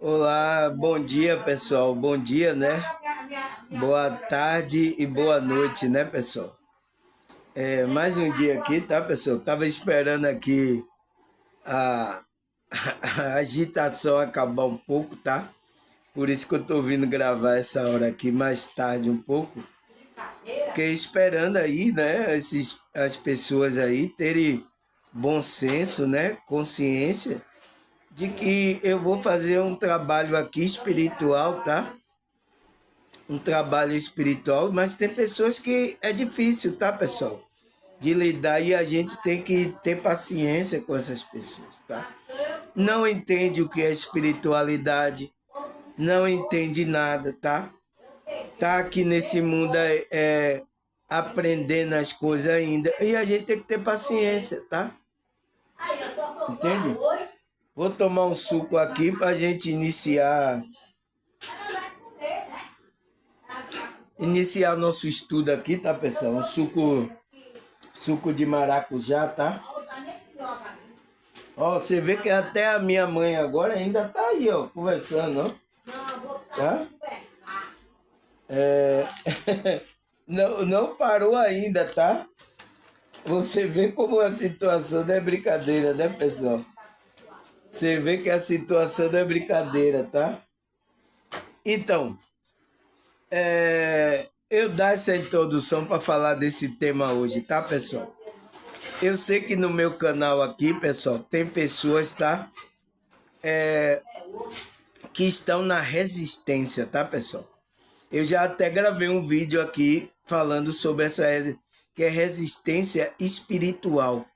Olá, bom dia, pessoal. Bom dia, né? Boa tarde e boa noite, né, pessoal? Mais um dia aqui, tá, pessoal? Tava esperando aqui a, a agitação acabar um pouco, tá? Por isso que eu tô vindo gravar essa hora aqui mais tarde um pouco. Porque esperando aí, né, as pessoas aí terem bom senso, né, consciência de que eu vou fazer um trabalho aqui espiritual, tá? Um trabalho espiritual, mas tem pessoas que é difícil, tá, pessoal? De lidar e a gente tem que ter paciência com essas pessoas, tá? Não entende o que é espiritualidade, não entende nada, tá? Tá aqui nesse mundo aprendendo as coisas ainda e a gente tem que ter paciência, tá? Entende? Vou tomar um suco aqui pra gente iniciar nosso estudo aqui, tá, pessoal? Um suco de maracujá, tá? Ó, você vê que até a minha mãe agora ainda tá aí, ó, conversando, ó. Tá? É... não parou ainda, tá? Você vê como a situação não é brincadeira, né, pessoal? Você vê que a situação não é brincadeira, tá? Então, eu dar essa introdução para falar desse tema hoje, tá, pessoal? Eu sei que no meu canal aqui, pessoal, tem pessoas, tá? Que estão na resistência, tá, pessoal? Eu já até gravei um vídeo aqui falando sobre que é resistência espiritual.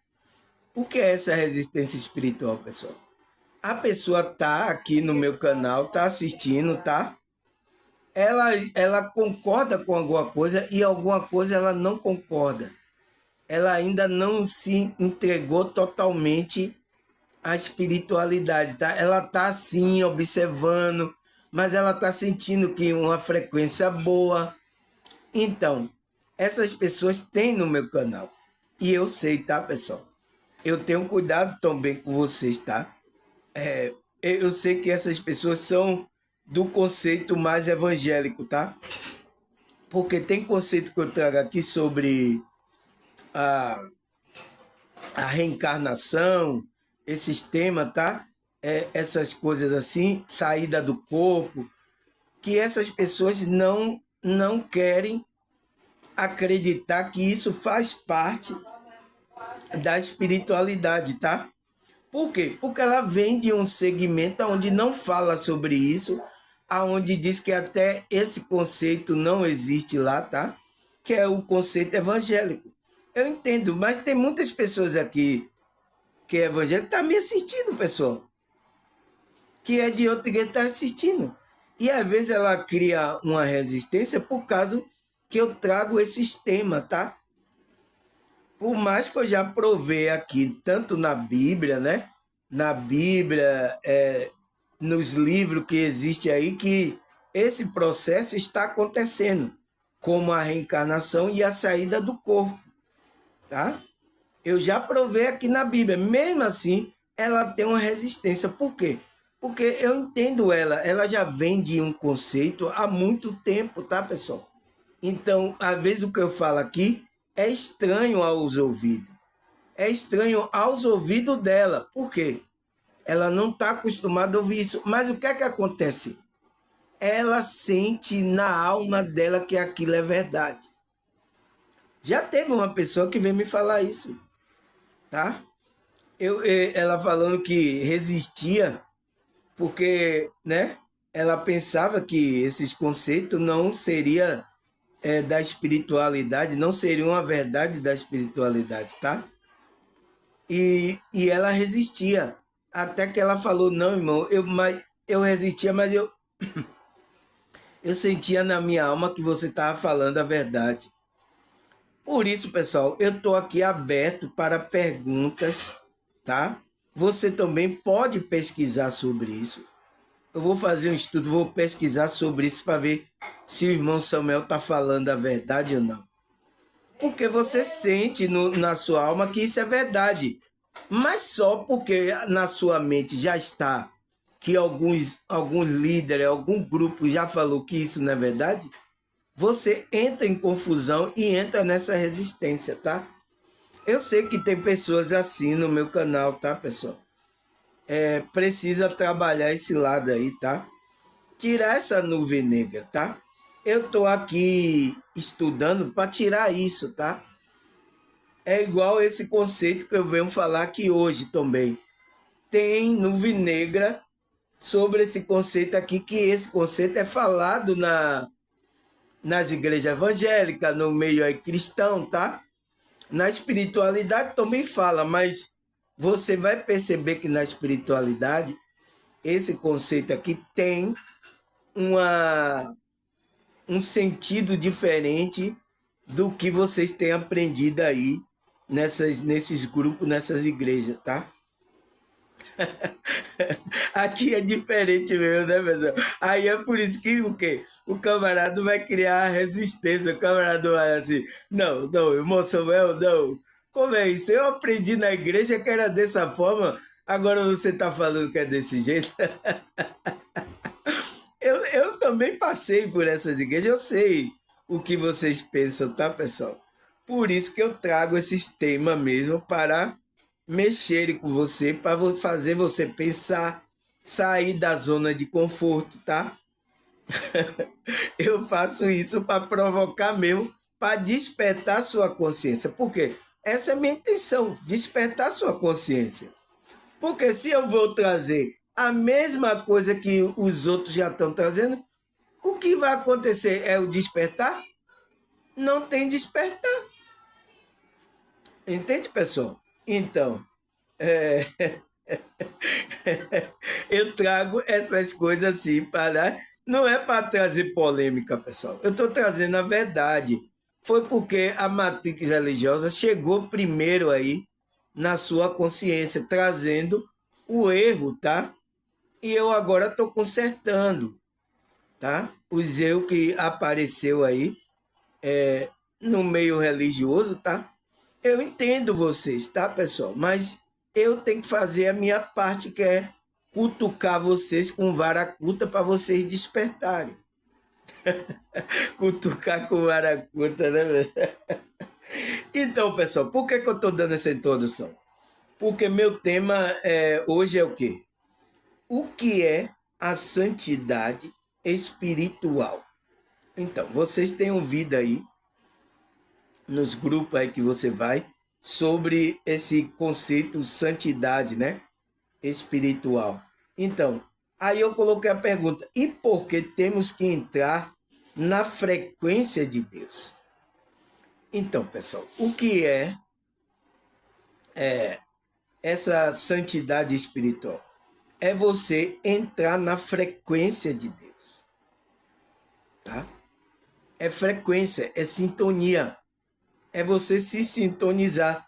O que é essa resistência espiritual, pessoal? A pessoa tá aqui no meu canal, tá assistindo, tá? Ela concorda com alguma coisa e alguma coisa ela não concorda. Ela ainda não se entregou totalmente à espiritualidade, tá? Ela tá assim observando, mas ela tá sentindo que uma frequência boa. Então, essas pessoas têm no meu canal. E eu sei, tá, pessoal? Eu tenho cuidado também com vocês, tá? Eu sei que essas pessoas são do conceito mais evangélico, tá? Porque tem conceito que eu trago aqui sobre a, a reencarnação, esses temas, tá? Essas coisas assim, saída do corpo, que essas pessoas não querem acreditar que isso faz parte da espiritualidade, tá? Por quê? Porque ela vem de um segmento onde não fala sobre isso, aonde diz que até esse conceito não existe lá, tá? Que é o conceito evangélico. Eu entendo, mas tem muitas pessoas aqui que é evangélico que tá me assistindo, pessoal. Que é de outra igreja que tá assistindo. E às vezes ela cria uma resistência por causa que eu trago esses temas, tá? Por mais que eu já provei aqui, tanto na Bíblia, né? Na Bíblia, nos livros que existem aí, que esse processo está acontecendo, como a reencarnação e a saída do corpo, tá? Eu já provei aqui na Bíblia. Mesmo assim, ela tem uma resistência. Por quê? Porque eu entendo ela já vem de um conceito há muito tempo, tá, pessoal? Então, às vezes o que eu falo aqui é estranho aos ouvidos. É estranho aos ouvidos dela. Por quê? Ela não está acostumada a ouvir isso. Mas o que é que acontece? Ela sente na alma dela que aquilo é verdade. Já teve uma pessoa que veio me falar isso, tá? Ela falando que resistia porque, né? Ela pensava que esses conceitos não seria da espiritualidade, não seriam a verdade da espiritualidade, tá? E ela resistia. Até que ela falou, não, irmão, eu resistia, mas eu sentia na minha alma que você estava falando a verdade. Por isso, pessoal, eu estou aqui aberto para perguntas, tá? Você também pode pesquisar sobre isso. Eu vou fazer um estudo, vou pesquisar sobre isso para ver se o irmão Samuel está falando a verdade ou não. Porque você sente na sua alma que isso é verdade. Mas só porque na sua mente já está que alguns líderes, algum grupo já falou que isso não é verdade, você entra em confusão e entra nessa resistência, tá? Eu sei que tem pessoas assim no meu canal, tá, pessoal? Precisa trabalhar esse lado aí, tá? Tirar essa nuvem negra, tá? Eu tô aqui estudando para tirar isso, tá? É igual esse conceito que eu venho falar aqui hoje também. Tem nuvem negra sobre esse conceito aqui, que esse conceito é falado nas igrejas evangélicas, no meio aí cristão, tá? Na espiritualidade também fala, mas você vai perceber que na espiritualidade esse conceito aqui tem um sentido diferente do que vocês têm aprendido aí nesses grupos, nessas igrejas, tá? Aqui é diferente mesmo, né, pessoal? Aí é por isso que o quê? O camarada vai criar resistência. O camarada vai assim, não, irmão Samuel, não. Como é isso? Eu aprendi na igreja que era dessa forma, agora você está falando que é desse jeito. Eu também passei por essas igrejas, eu sei o que vocês pensam, tá, pessoal? Por isso que eu trago esses temas mesmo para mexerem com você, para fazer você pensar, sair da zona de conforto, tá? Eu faço isso para provocar mesmo, para despertar sua consciência. Por quê? Essa é a minha intenção, despertar sua consciência. Porque se eu vou trazer a mesma coisa que os outros já estão trazendo, o que vai acontecer é o despertar? Não tem despertar. Entende, pessoal? Então, eu trago essas coisas assim para. Não é para trazer polêmica, pessoal. Eu estou trazendo a verdade. Foi porque a matrix religiosa chegou primeiro aí na sua consciência, trazendo o erro, tá? E eu agora estou consertando, tá? Os erros que apareceu aí no meio religioso, tá? Eu entendo vocês, tá, pessoal? Mas eu tenho que fazer a minha parte, que é cutucar vocês com vara curta para vocês despertarem. Cutucar com vara curta, né? Então, pessoal, por que eu estou dando essa introdução? Porque meu tema hoje é o quê? O que é a santidade espiritual? Então, vocês têm ouvido aí nos grupos aí que você vai sobre esse conceito santidade, né? Espiritual. Então, aí eu coloquei a pergunta: e por que temos que entrar na frequência de Deus? Então, pessoal, o que é essa santidade espiritual? É você entrar na frequência de Deus, tá? É frequência, é sintonia, é você se sintonizar.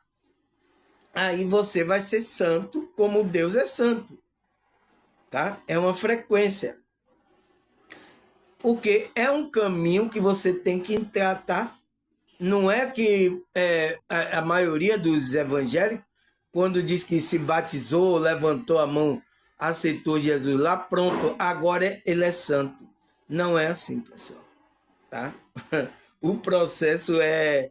Aí você vai ser santo como Deus é santo, tá? É uma frequência. Porque é um caminho que você tem que entrar, tá? Não é que a maioria dos evangélicos, quando diz que se batizou, levantou a mão, aceitou Jesus lá, pronto, agora ele é santo. Não é assim, pessoal, tá? O processo é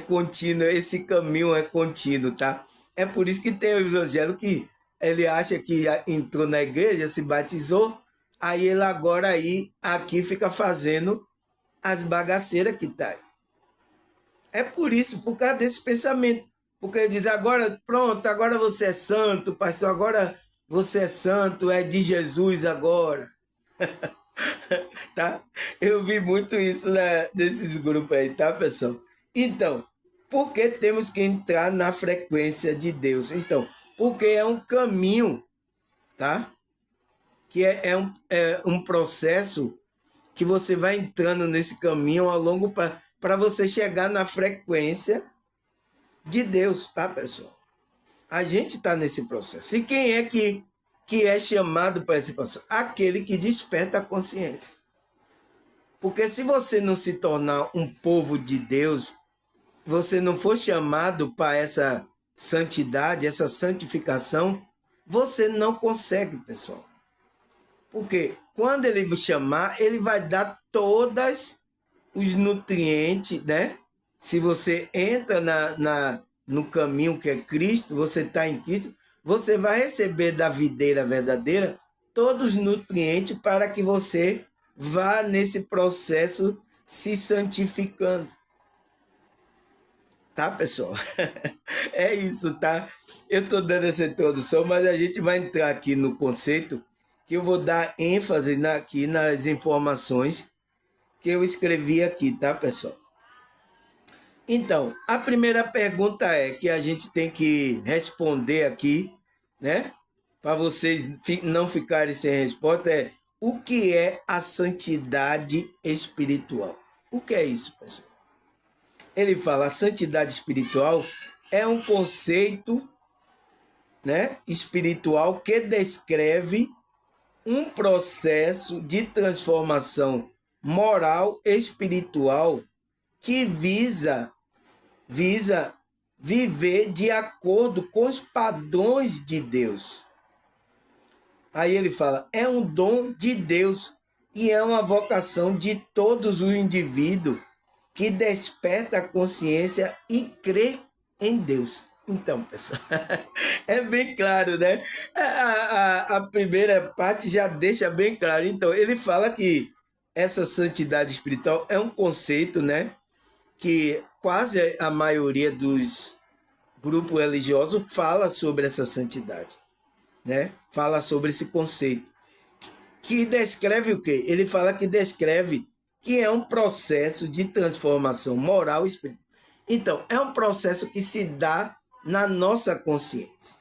contínuo, esse caminho é contínuo, tá? É por isso que tem o evangélico que ele acha que entrou na igreja, se batizou, aí ele agora aí aqui fica fazendo as bagaceiras que tá aí. É por isso, por causa desse pensamento. Porque ele diz, agora, pronto, agora você é santo, pastor, agora você é santo, é de Jesus agora. Tá? Eu vi muito isso nesses grupos aí, tá, pessoal? Então, por que temos que entrar na frequência de Deus? Então, porque é um caminho, tá? Que é um processo que você vai entrando nesse caminho ao longo para você chegar na frequência de Deus, tá, pessoal? A gente está nesse processo. E quem é que é chamado para esse processo? Aquele que desperta a consciência. Porque se você não se tornar um povo de Deus, você não for chamado para essa santidade, essa santificação, você não consegue, pessoal. Porque quando ele chamar, ele vai dar todos os nutrientes, né? Se você entra no caminho que é Cristo, você está em Cristo, você vai receber da videira verdadeira todos os nutrientes para que você vá nesse processo se santificando. Tá, pessoal? É isso, tá? Eu estou dando essa introdução, mas a gente vai entrar aqui no conceito que eu vou dar ênfase aqui nas informações que eu escrevi aqui, tá, pessoal? Então, a primeira pergunta é que a gente tem que responder aqui, né? Para vocês não ficarem sem resposta, é o que é a santidade espiritual? O que é isso, pessoal? Ele fala, a santidade espiritual é um conceito, né, espiritual que descreve um processo de transformação moral espiritual que visa viver de acordo com os padrões de Deus. Aí ele fala, é um dom de Deus e é uma vocação de todos os indivíduos que desperta a consciência e crê em Deus. Então, pessoal, é bem claro, né? A primeira parte já deixa bem claro. Então, ele fala que essa santidade espiritual é um conceito, né? Que quase a maioria dos grupos religiosos fala sobre essa santidade, né? Fala sobre esse conceito. Que descreve o quê? Ele fala que descreve que é um processo de transformação moral e espiritual. Então, é um processo que se dá na nossa consciência.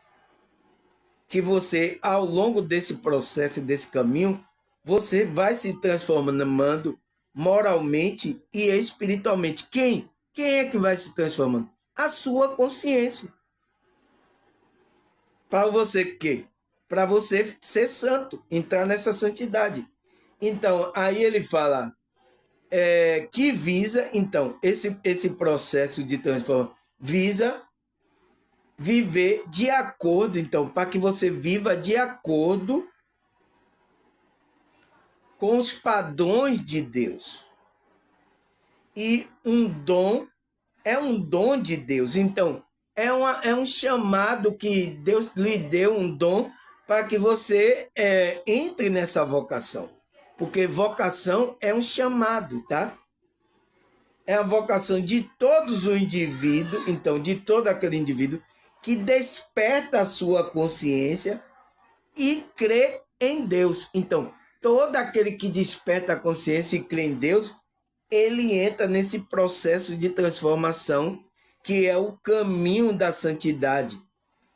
Que você, ao longo desse processo, desse caminho, você vai se transformando moralmente e espiritualmente. Quem? Quem é que vai se transformando? A sua consciência. Para você quê? Para você ser santo, entrar nessa santidade. Então, aí ele fala que visa, então, esse processo de transformação visa viver de acordo, então, para que você viva de acordo com os padrões de Deus. E um dom é um dom de Deus. Então, é um chamado que Deus lhe deu, um dom para que você entre nessa vocação. Porque vocação é um chamado, tá? É a vocação de todos os indivíduos, então, de todo aquele indivíduo que desperta a sua consciência e crê em Deus. Então, todo aquele que desperta a consciência e crê em Deus, ele entra nesse processo de transformação que é o caminho da santidade.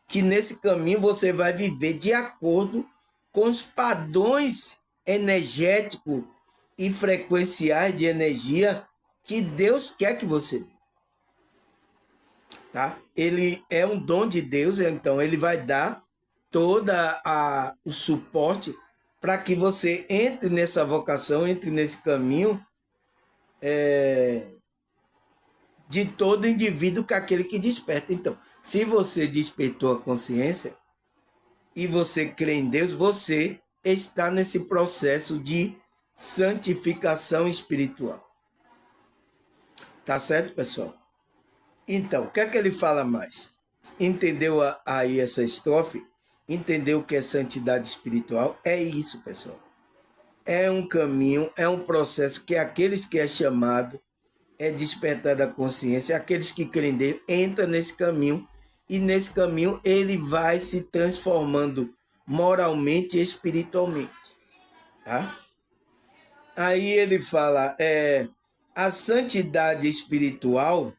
Que nesse caminho você vai viver de acordo com os padrões energéticos e frequenciais de energia que Deus quer que você viva. Tá? Ele é um dom de Deus, então ele vai dar toda o suporte para que você entre nessa vocação, entre nesse caminho de todo indivíduo que é aquele que desperta. Então, se você despertou a consciência e você crê em Deus, você está nesse processo de santificação espiritual. Tá certo, pessoal? Então, o que é que ele fala mais? Entendeu aí essa estrofe? Entendeu o que é santidade espiritual? É isso, pessoal. É um caminho, é um processo que aqueles que é chamado, é despertar da consciência, aqueles que creem em Deus, entram nesse caminho, e nesse caminho ele vai se transformando moralmente e espiritualmente. Tá? Aí ele fala, a santidade espiritual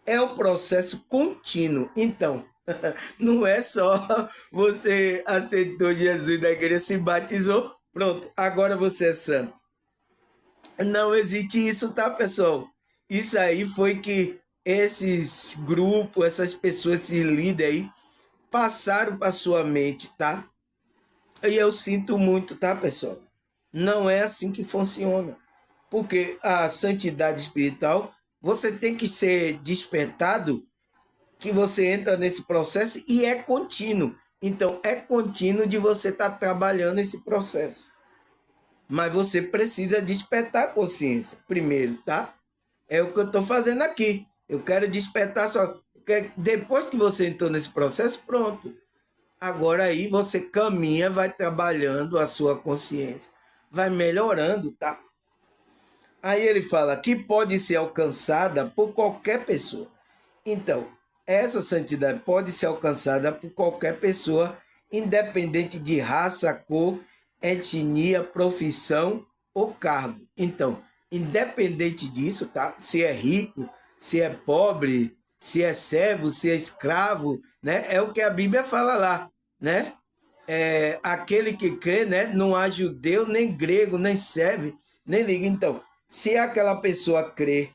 é um processo contínuo. Então, não é só você aceitou Jesus na igreja, se batizou, pronto, agora você é santo. Não existe isso, tá, pessoal? Isso aí foi que esses grupos, essas pessoas, esses líderes aí, passaram para sua mente, tá? E eu sinto muito, tá, pessoal? Não é assim que funciona. Porque a santidade espiritual, você tem que ser despertado, que você entra nesse processo e é contínuo. Então, é contínuo de você estar trabalhando esse processo. Mas você precisa despertar a consciência primeiro, tá? É o que eu estou fazendo aqui. Eu quero despertar só. Depois que você entrou nesse processo, pronto. Agora aí você caminha, vai trabalhando a sua consciência. Vai melhorando, tá? Aí ele fala que pode ser alcançada por qualquer pessoa. Então, essa santidade pode ser alcançada por qualquer pessoa, independente de raça, cor, etnia, profissão ou cargo. Então, independente disso, tá? Se é rico, se é pobre, se é servo, se é escravo, né? É o que a Bíblia fala lá, né? Aquele que crê, né? Não há judeu, nem grego, nem servo, nem liga. Então, se aquela pessoa crê,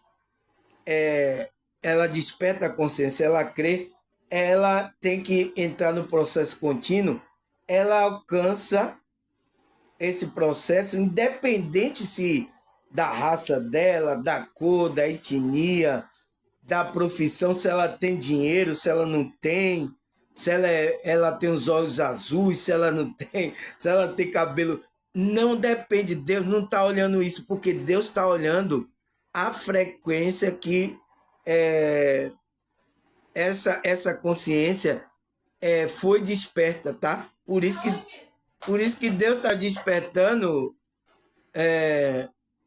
ela desperta a consciência, ela crê, ela tem que entrar no processo contínuo, ela alcança esse processo, independente se da raça dela, da cor, da etnia, da profissão, se ela tem dinheiro, se ela não tem, se ela tem os olhos azuis, se ela não tem, se ela tem cabelo. Não depende, Deus não está olhando isso, porque Deus está olhando a frequência que é, essa consciência foi desperta, tá? Por isso que Deus está despertando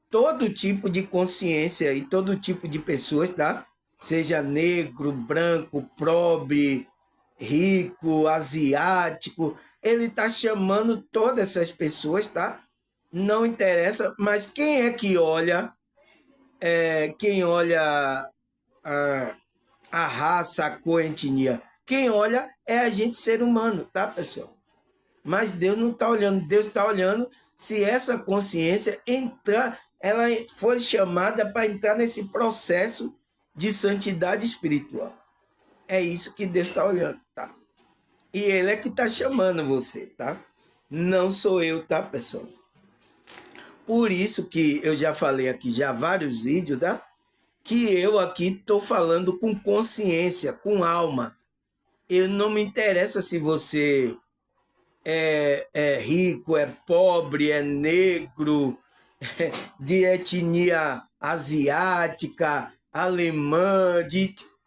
todo tipo de consciência e todo tipo de pessoas, tá? Seja negro, branco, pobre, rico, asiático. Ele está chamando todas essas pessoas, tá? Não interessa, mas quem é que olha, quem olha a, a raça, a cor, a etnia? Quem olha é a gente, ser humano, tá, pessoal? Mas Deus não está olhando. Deus está olhando se essa consciência entrar, ela foi chamada para entrar nesse processo de santidade espiritual. É isso que Deus está olhando, tá? E Ele é que está chamando você, tá? Não sou eu, tá, pessoal? Por isso que eu já falei aqui já vários vídeos, tá? Que eu aqui estou falando com consciência, com alma. Eu não me interessa se você é rico, é pobre, é negro, de etnia asiática, alemã,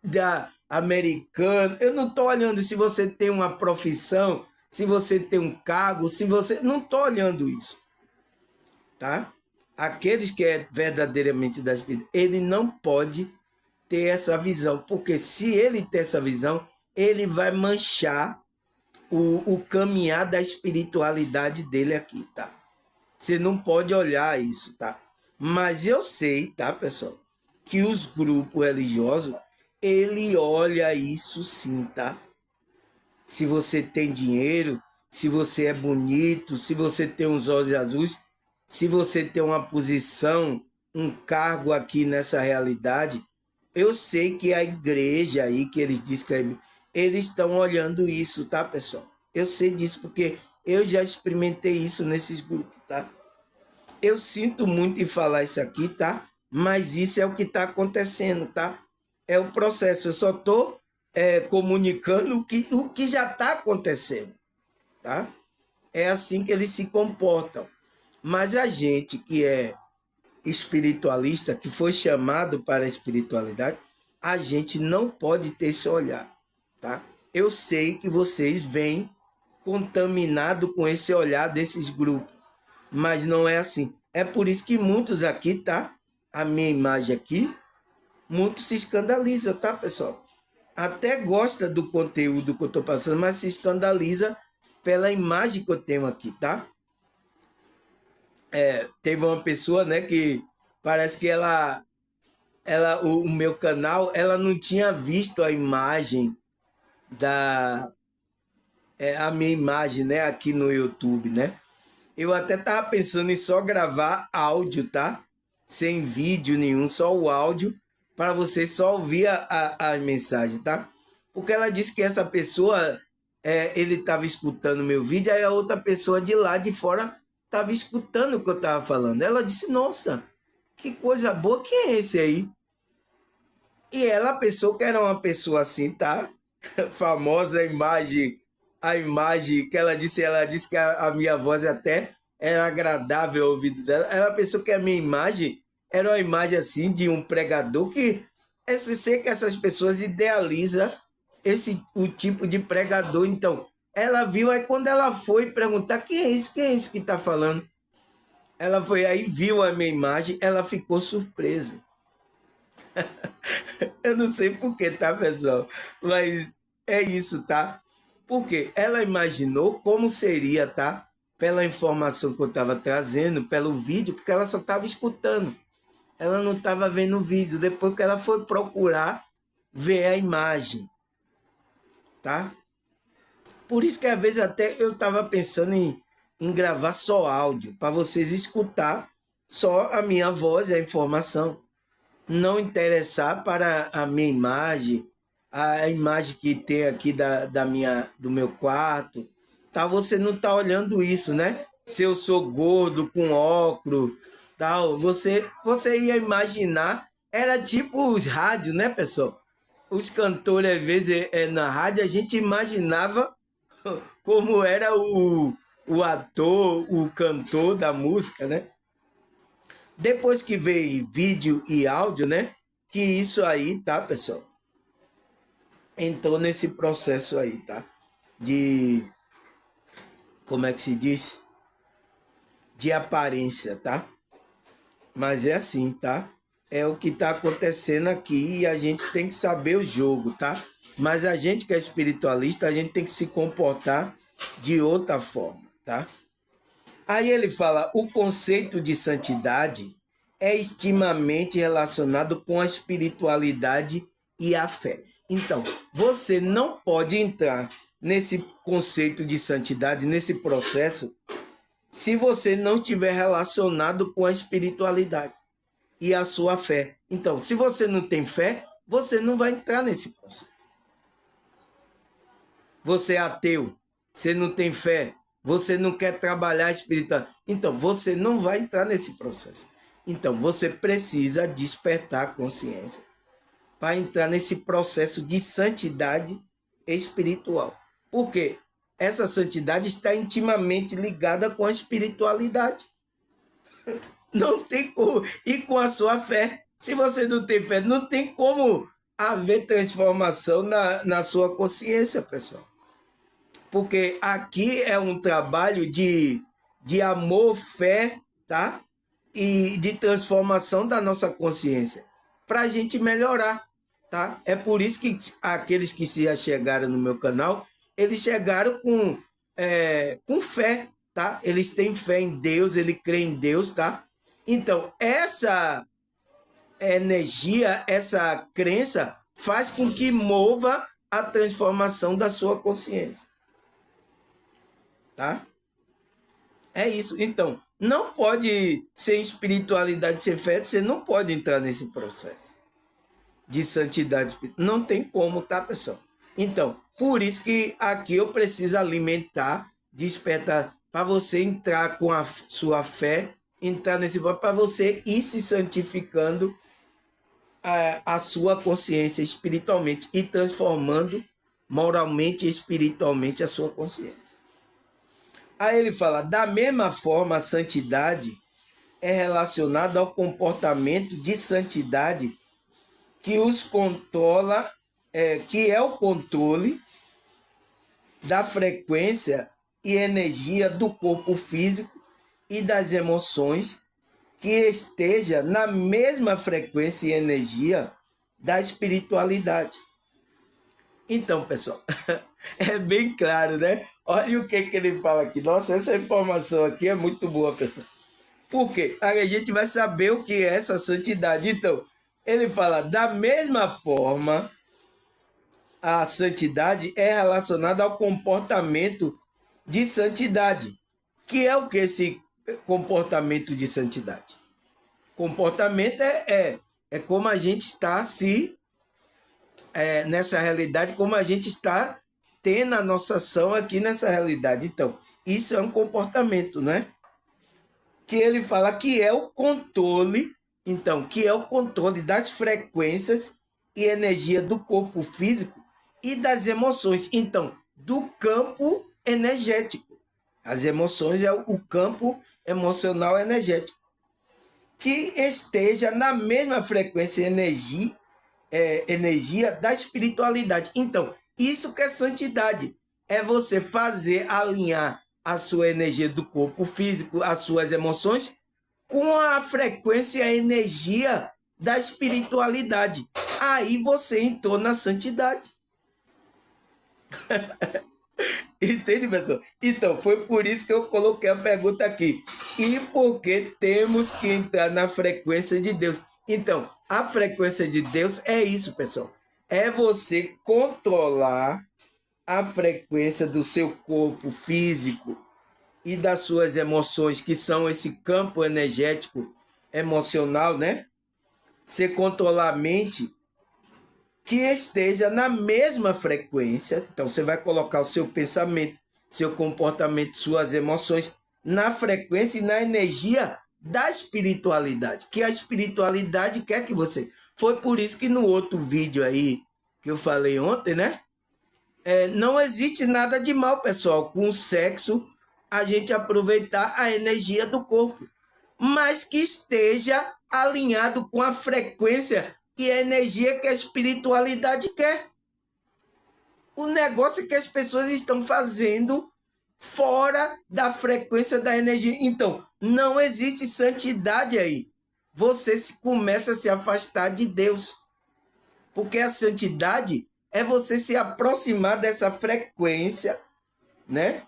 da americana. Eu não estou olhando se você tem uma profissão, se você tem um cargo, se você. Não estou olhando isso, tá? Aqueles que é verdadeiramente da espírito, ele não pode ter essa visão, porque se ele ter essa visão, ele vai manchar o caminhar da espiritualidade dele aqui, tá? Você não pode olhar isso, tá? Mas eu sei, tá, pessoal, que os grupos religiosos, ele olha isso sim, tá? Se você tem dinheiro, se você é bonito, se você tem uns olhos azuis, se você tem uma posição, um cargo aqui nessa realidade, eu sei que a igreja aí, que eles dizem que eles estão olhando isso, tá, pessoal? Eu sei disso porque eu já experimentei isso nesses grupos, tá? Eu sinto muito em falar isso aqui, tá? Mas isso é o que está acontecendo, tá? É o processo. Eu só estou comunicando o que já está acontecendo, tá? É assim que eles se comportam. Mas a gente que é espiritualista, que foi chamado para a espiritualidade, a gente não pode ter esse olhar, tá? Eu sei que vocês vêm contaminado com esse olhar desses grupos, mas não é assim. É por isso que muitos aqui, tá? A minha imagem aqui, muitos se escandalizam, tá, pessoal? Até gosta do conteúdo que eu tô passando, mas se escandaliza pela imagem que eu tenho aqui, tá? Teve uma pessoa, né, que parece que o meu canal, ela não tinha visto a imagem da, a minha imagem, né, aqui no YouTube, né? Eu até tava pensando em só gravar áudio, tá? Sem vídeo nenhum, só o áudio, para você só ouvir a mensagem, tá? Porque ela disse que essa pessoa, ele estava escutando meu vídeo, aí a outra pessoa de lá de fora estava escutando o que eu estava falando. Ela disse, nossa, que coisa boa, que é esse aí? E ela pensou que era uma pessoa assim, tá? Famosa imagem a imagem que ela disse que a minha voz até era agradável ao ouvido dela. Ela pensou que a minha imagem era uma imagem assim de um pregador que sei que essas pessoas idealizam o tipo de pregador. Então, ela viu, aí quando ela foi perguntar quem é esse? Quem é esse que está falando? Ela foi aí, viu a minha imagem, ela ficou surpresa. Eu não sei porquê, tá, pessoal? Mas é isso, tá? Porque ela imaginou como seria, tá? Pela informação que eu estava trazendo, pelo vídeo, porque ela só estava escutando. Ela não estava vendo o vídeo. Depois que ela foi procurar ver a imagem, tá? Por isso que às vezes até eu estava pensando em gravar só áudio, para vocês escutar só a minha voz e a informação. Não interessar para a minha imagem, a imagem que tem aqui do meu quarto, tá? Você não tá olhando isso, né? Se eu sou gordo, com óculos, tal, você ia imaginar, era tipo os rádios, né, pessoal? Os cantores, às vezes, na rádio, a gente imaginava como era o ator, o cantor da música, né? Depois que veio vídeo e áudio, né? Que isso aí, tá, pessoal? Entrou nesse processo aí, tá? De, como é que se diz? De aparência, tá? Mas é assim, tá? É o que tá acontecendo aqui e a gente tem que saber o jogo, tá? Mas a gente que é espiritualista, a gente tem que se comportar de outra forma, tá? Aí ele fala, o conceito de santidade é extremamente relacionado com a espiritualidade e a fé. Então, você não pode entrar nesse conceito de santidade, nesse processo, se você não estiver relacionado com a espiritualidade e a sua fé. Então, se você não tem fé, você não vai entrar nesse processo. Você é ateu, você não tem fé, você não quer trabalhar espiritual. Então, você não vai entrar nesse processo. Então, você precisa despertar a consciência para entrar nesse processo de santidade espiritual. Por quê? Essa santidade está intimamente ligada com a espiritualidade. Não tem como. E com a sua fé. Se você não tem fé, não tem como haver transformação na sua consciência, pessoal. Porque aqui é um trabalho de amor, fé, tá? E de transformação da nossa consciência, para a gente melhorar, tá? É por isso que aqueles que se chegaram no meu canal, eles chegaram com fé, tá? Eles têm fé em Deus, eles creem em Deus, tá? Então, essa energia, essa crença faz com que mova a transformação da sua consciência, tá? É isso. Então, não pode ser espiritualidade, ser fé, você não pode entrar nesse processo de santidade. Não tem como, tá, pessoal? Então, por isso que aqui eu preciso alimentar, despertar, para você entrar com a sua fé, entrar nesse para você ir se santificando a sua consciência espiritualmente e transformando moralmente e espiritualmente a sua consciência. Aí ele fala, da mesma forma, a santidade é relacionada ao comportamento de santidade que os controla, que é o controle da frequência e energia do corpo físico e das emoções que esteja na mesma frequência e energia da espiritualidade. Então, pessoal, é bem claro, né? Olha o que ele fala aqui. Nossa, essa informação aqui é muito boa, pessoal. Por quê? Aí a gente vai saber o que é essa santidade. Então, ele fala, da mesma forma, a santidade é relacionada ao comportamento de santidade. Que é o que esse comportamento de santidade? Comportamento é como a gente está nessa realidade, como a gente está tendo a nossa ação aqui nessa realidade. Então, isso é um comportamento, né? Que ele fala que é o controle, então, que é o controle das frequências e energia do corpo físico e das emoções. Então, do campo energético. As emoções é o campo emocional energético. Que esteja na mesma frequência energia da espiritualidade. Então, isso que é santidade. É você fazer alinhar a sua energia do corpo físico, as suas emoções, com a frequência e a energia da espiritualidade. Aí você entrou na santidade. Entende, pessoal? Então, foi por isso que eu coloquei a pergunta aqui. E por que temos que entrar na frequência de Deus? Então, a frequência de Deus é isso, pessoal. É você controlar a frequência do seu corpo físico e das suas emoções, que são esse campo energético emocional, né? Você controlar a mente que esteja na mesma frequência. Então, você vai colocar o seu pensamento, seu comportamento, suas emoções na frequência e na energia da espiritualidade, que a espiritualidade quer que você. Foi por isso que no outro vídeo aí, que eu falei ontem, né? Não existe nada de mal, pessoal, com o sexo, a gente aproveitar a energia do corpo, mas que esteja alinhado com a frequência e a energia que a espiritualidade quer. O negócio é que as pessoas estão fazendo fora da frequência da energia. Então, não existe santidade aí. Você começa a se afastar de Deus. Porque a santidade é você se aproximar dessa frequência, né?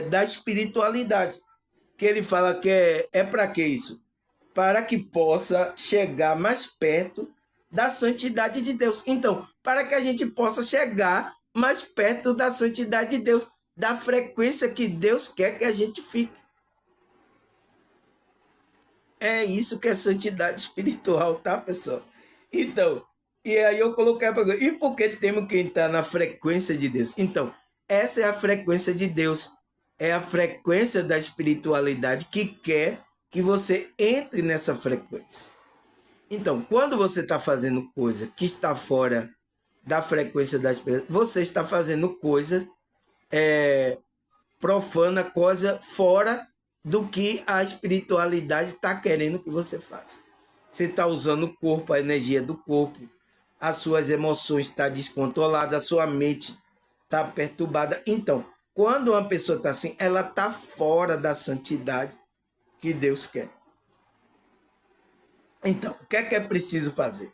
Da espiritualidade. Que ele fala que é para que isso? Para que possa chegar mais perto da santidade de Deus. Então, para que a gente possa chegar mais perto da santidade de Deus, da frequência que Deus quer que a gente fique. É isso que é santidade espiritual, tá, pessoal? Então, e aí eu coloquei a pergunta, e por que temos que entrar na frequência de Deus? Então, essa é a frequência de Deus, é a frequência da espiritualidade que quer que você entre nessa frequência. Então, quando você está fazendo coisa que está fora da frequência da espiritualidade, você está fazendo coisa profana, coisa fora do que a espiritualidade está querendo que você faça. Você está usando o corpo, a energia do corpo, as suas emoções estão descontroladas, a sua mente está perturbada. Então, quando uma pessoa está assim, ela está fora da santidade que Deus quer. Então, o que é preciso fazer?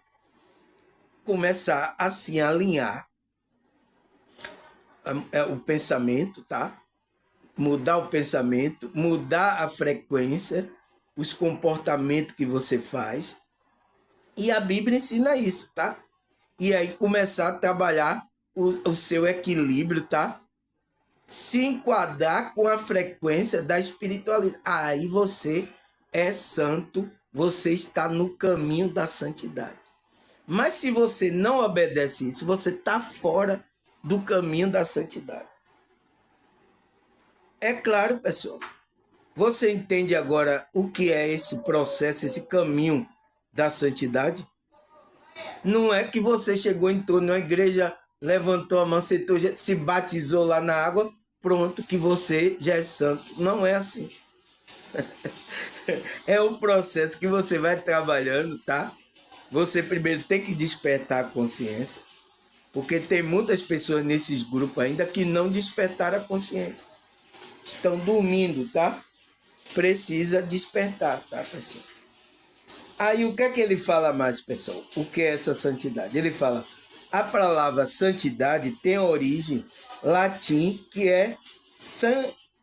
Começar a se alinhar o pensamento, tá? Mudar o pensamento, mudar a frequência, os comportamentos que você faz. E a Bíblia ensina isso, tá? E aí começar a trabalhar o seu equilíbrio, tá? Se enquadrar com a frequência da espiritualidade. Aí você é santo, você está no caminho da santidade. Mas se você não obedece isso, você está fora do caminho da santidade. É claro, pessoal. Você entende agora o que é esse processo, esse caminho da santidade? Não é que você chegou, entrou na igreja, levantou a mão, se batizou lá na água, pronto, que você já é santo. Não é assim. É um processo que você vai trabalhando, tá? Você primeiro tem que despertar a consciência, porque tem muitas pessoas nesses grupos ainda que não despertaram a consciência. Estão dormindo, tá? Precisa despertar, tá, pessoal? Aí o que é que ele fala mais, pessoal? O que é essa santidade? Ele fala, a palavra santidade tem origem latim que é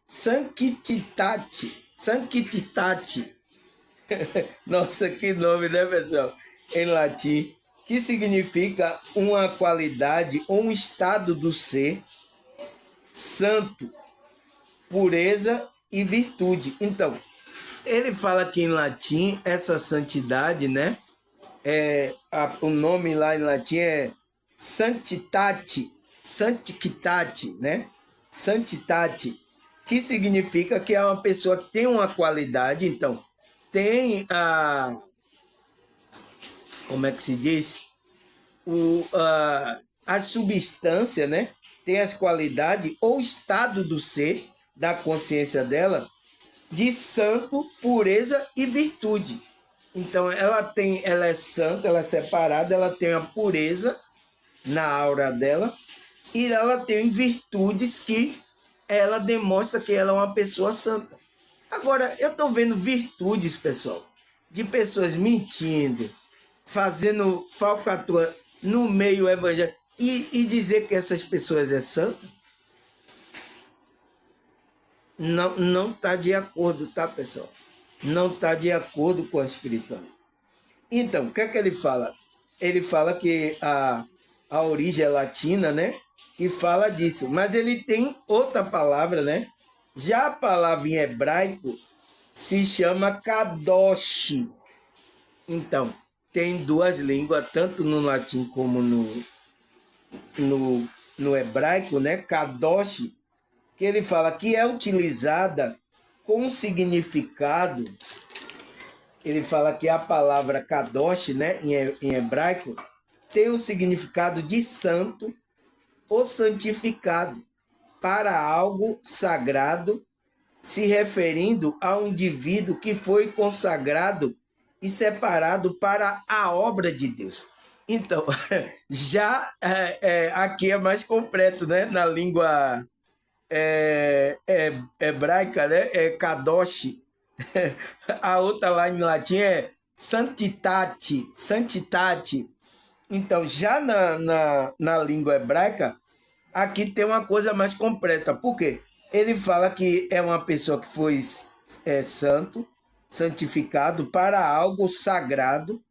sanctitate. Sanctitate. Nossa, que nome, né, pessoal? Em latim, que significa uma qualidade ou um estado do ser santo, pureza e virtude. Então, ele fala que em latim, essa santidade, né? O nome lá em latim é sanctitate, sanctitate, né? Sanctitate, que significa que é uma pessoa que tem uma qualidade, então, tem como é que se diz? A substância, né? tem as qualidades ou estado do ser, da consciência dela, de santo, pureza e virtude. Então ela é santa, ela é separada, ela tem a pureza na aura dela e ela tem virtudes que ela demonstra que ela é uma pessoa santa. Agora, eu estou vendo virtudes, pessoal, de pessoas mentindo, fazendo falcatrua no meio evangélico e dizer que essas pessoas é santa, não está de acordo, tá, pessoal? Não está de acordo com a espiritualidade. Então, o que é que ele fala? Ele fala que a origem é latina, né? Que fala disso. Mas ele tem outra palavra, né? Já a palavra em hebraico se chama kadosh. Então, tem duas línguas, tanto no latim como no hebraico, né? Kadosh, que ele fala que é utilizada com significado. Ele fala que a palavra kadosh, né, em hebraico, tem o significado de santo ou santificado para algo sagrado, se referindo a um indivíduo que foi consagrado e separado para a obra de Deus. Então, já aqui é mais completo, né? Na língua hebraica, né? É kadosh. A outra lá em latim é santitate, santitate. Então, já na língua hebraica, aqui tem uma coisa mais completa. Por quê? Ele fala que é uma pessoa que foi santo, santificado para algo sagrado.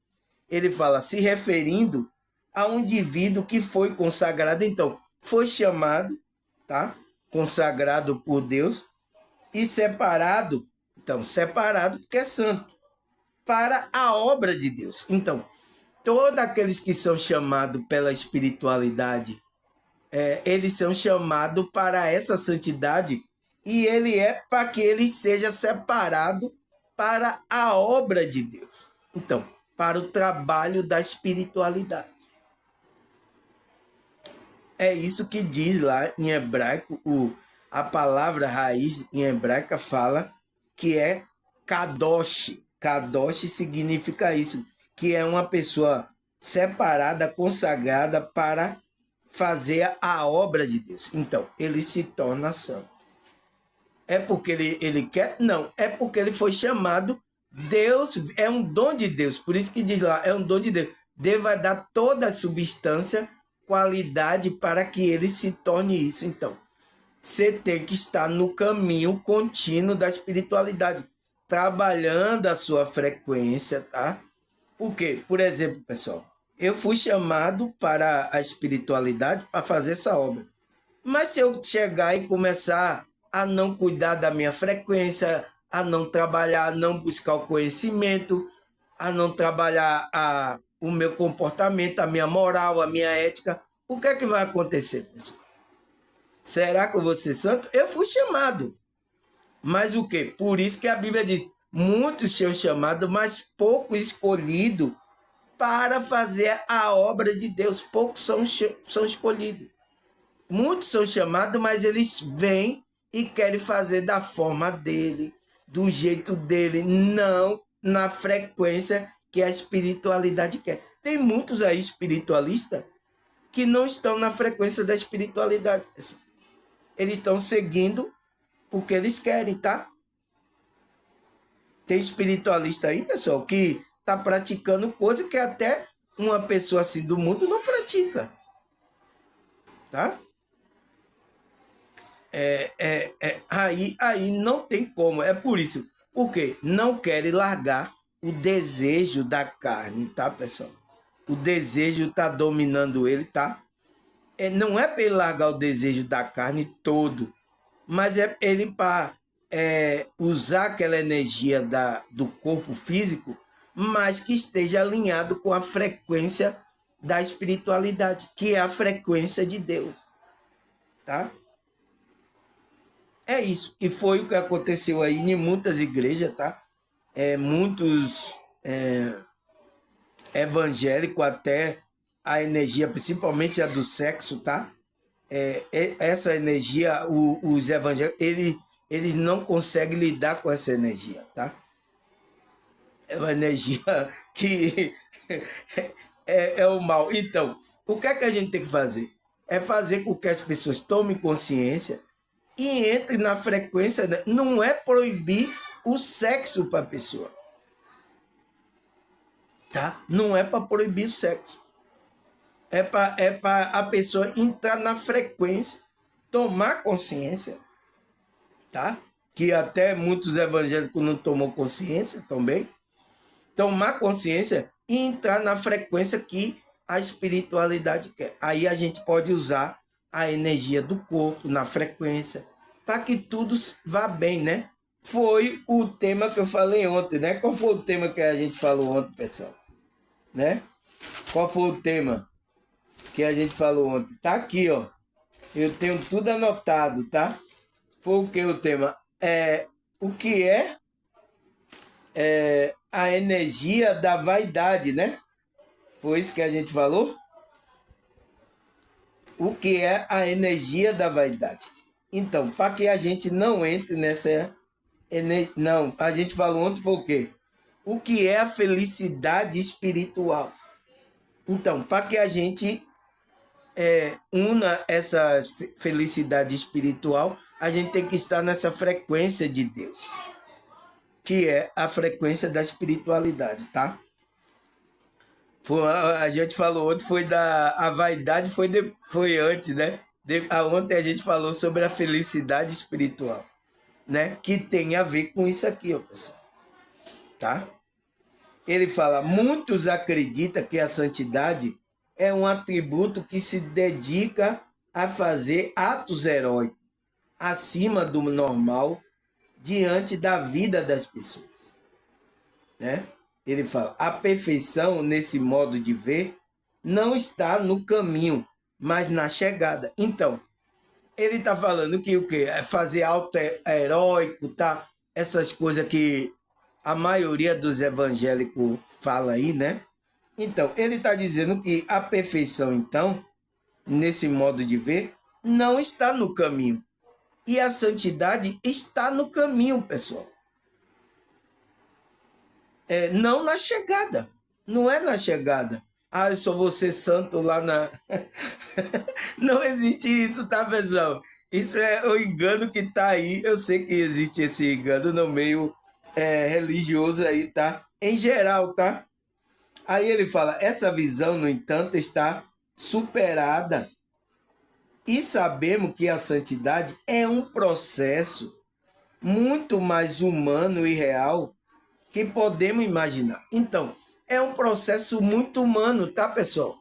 Ele fala se referindo a um indivíduo que foi consagrado. Então, foi chamado, tá? Consagrado por Deus e separado. Então, separado porque é santo para a obra de Deus. Então, todos aqueles que são chamados pela espiritualidade, eles são chamados para essa santidade e ele é para que ele seja separado para a obra de Deus. Então, para o trabalho da espiritualidade. É isso que diz lá em hebraico, a palavra raiz em hebraica fala que é kadosh. Kadosh significa isso, que é uma pessoa separada, consagrada para fazer a obra de Deus. Então, ele se torna santo. É porque ele quer? Não, é porque ele foi chamado. Deus é um dom de Deus, por isso que diz lá, é um dom de Deus. Deus vai dar toda a substância, qualidade para que ele se torne isso. Então, você tem que estar no caminho contínuo da espiritualidade, trabalhando a sua frequência, tá? Por quê? Por exemplo, pessoal, eu fui chamado para a espiritualidade para fazer essa obra. Mas se eu chegar e começar a não cuidar da minha frequência, a não trabalhar, a não buscar o conhecimento, a não trabalhar o meu comportamento, a minha moral, a minha ética, o que é que vai acontecer, pessoal? Será que eu vou ser santo? Eu fui chamado. Mas o quê? Por isso que a Bíblia diz, muitos são chamados, mas pouco escolhidos para fazer a obra de Deus. Poucos são escolhidos. Muitos são chamados, mas eles vêm e querem fazer da forma dele, do jeito dele, não na frequência que a espiritualidade quer. Tem muitos aí espiritualistas que não estão na frequência da espiritualidade. Eles estão seguindo o que eles querem, tá? Tem espiritualista aí, pessoal, que está praticando coisa que até uma pessoa assim do mundo não pratica, tá? Aí não tem como. É por isso. Porque não querem largar o desejo da carne, tá, pessoal? O desejo tá dominando ele, tá? Não é para ele largar o desejo da carne todo, mas é ele para usar aquela energia do corpo físico, mas que esteja alinhado com a frequência da espiritualidade, que é a frequência de Deus, tá? É isso. E foi o que aconteceu aí em muitas igrejas, tá? Muitos evangélicos, até a energia, principalmente a do sexo, tá? essa energia, os evangélicos, eles não conseguem lidar com essa energia, tá? É uma energia que é o mal. Então, o que é que a gente tem que fazer? É fazer com que as pessoas tomem consciência e entrem na frequência. Não é proibir o sexo para a pessoa, tá? Não é para proibir o sexo. É para a pessoa entrar na frequência, tomar consciência, tá? Que até muitos evangélicos não tomam consciência também. Tomar consciência e entrar na frequência que a espiritualidade quer. Aí a gente pode usar a energia do corpo na frequência para que tudo vá bem, né? Foi o tema que eu falei ontem, né? Qual foi o tema que a gente falou ontem, pessoal? Né? Qual foi o tema que a gente falou ontem? Tá aqui, ó. Eu tenho tudo anotado, tá? Foi o que o tema? O que é a energia da vaidade, né? Foi isso que a gente falou? O que é a energia da vaidade? Então, para que a gente não entre nessa... Não, a gente falou ontem foi o quê? O que é a felicidade espiritual? Então, para que a gente una essa felicidade espiritual, a gente tem que estar nessa frequência de Deus, que é a frequência da espiritualidade, tá? A gente falou ontem, a vaidade foi antes, né? Ontem a gente falou sobre a felicidade espiritual, né? Que tem a ver com isso aqui, ó, pessoal. Tá? Ele fala, muitos acreditam que a santidade é um atributo que se dedica a fazer atos heróicos acima do normal diante da vida das pessoas, né? Ele fala, a perfeição nesse modo de ver não está no caminho, mas na chegada. Então, ele está falando que o quê? É fazer alto heróico, tá? Essas coisas que a maioria dos evangélicos fala aí, né? Então, ele está dizendo que a perfeição, então, nesse modo de ver, não está no caminho. E a santidade está no caminho, pessoal. Não na chegada. Não é na chegada. Ah, eu só vou ser santo lá na... Não existe isso, tá, pessoal? Isso é o engano que tá aí. Eu sei que existe esse engano no meio religioso aí, tá? Em geral, tá? Aí ele fala, essa visão, no entanto, está superada. E sabemos que a santidade é um processo muito mais humano e real que podemos imaginar. Então, é um processo muito humano, tá, pessoal?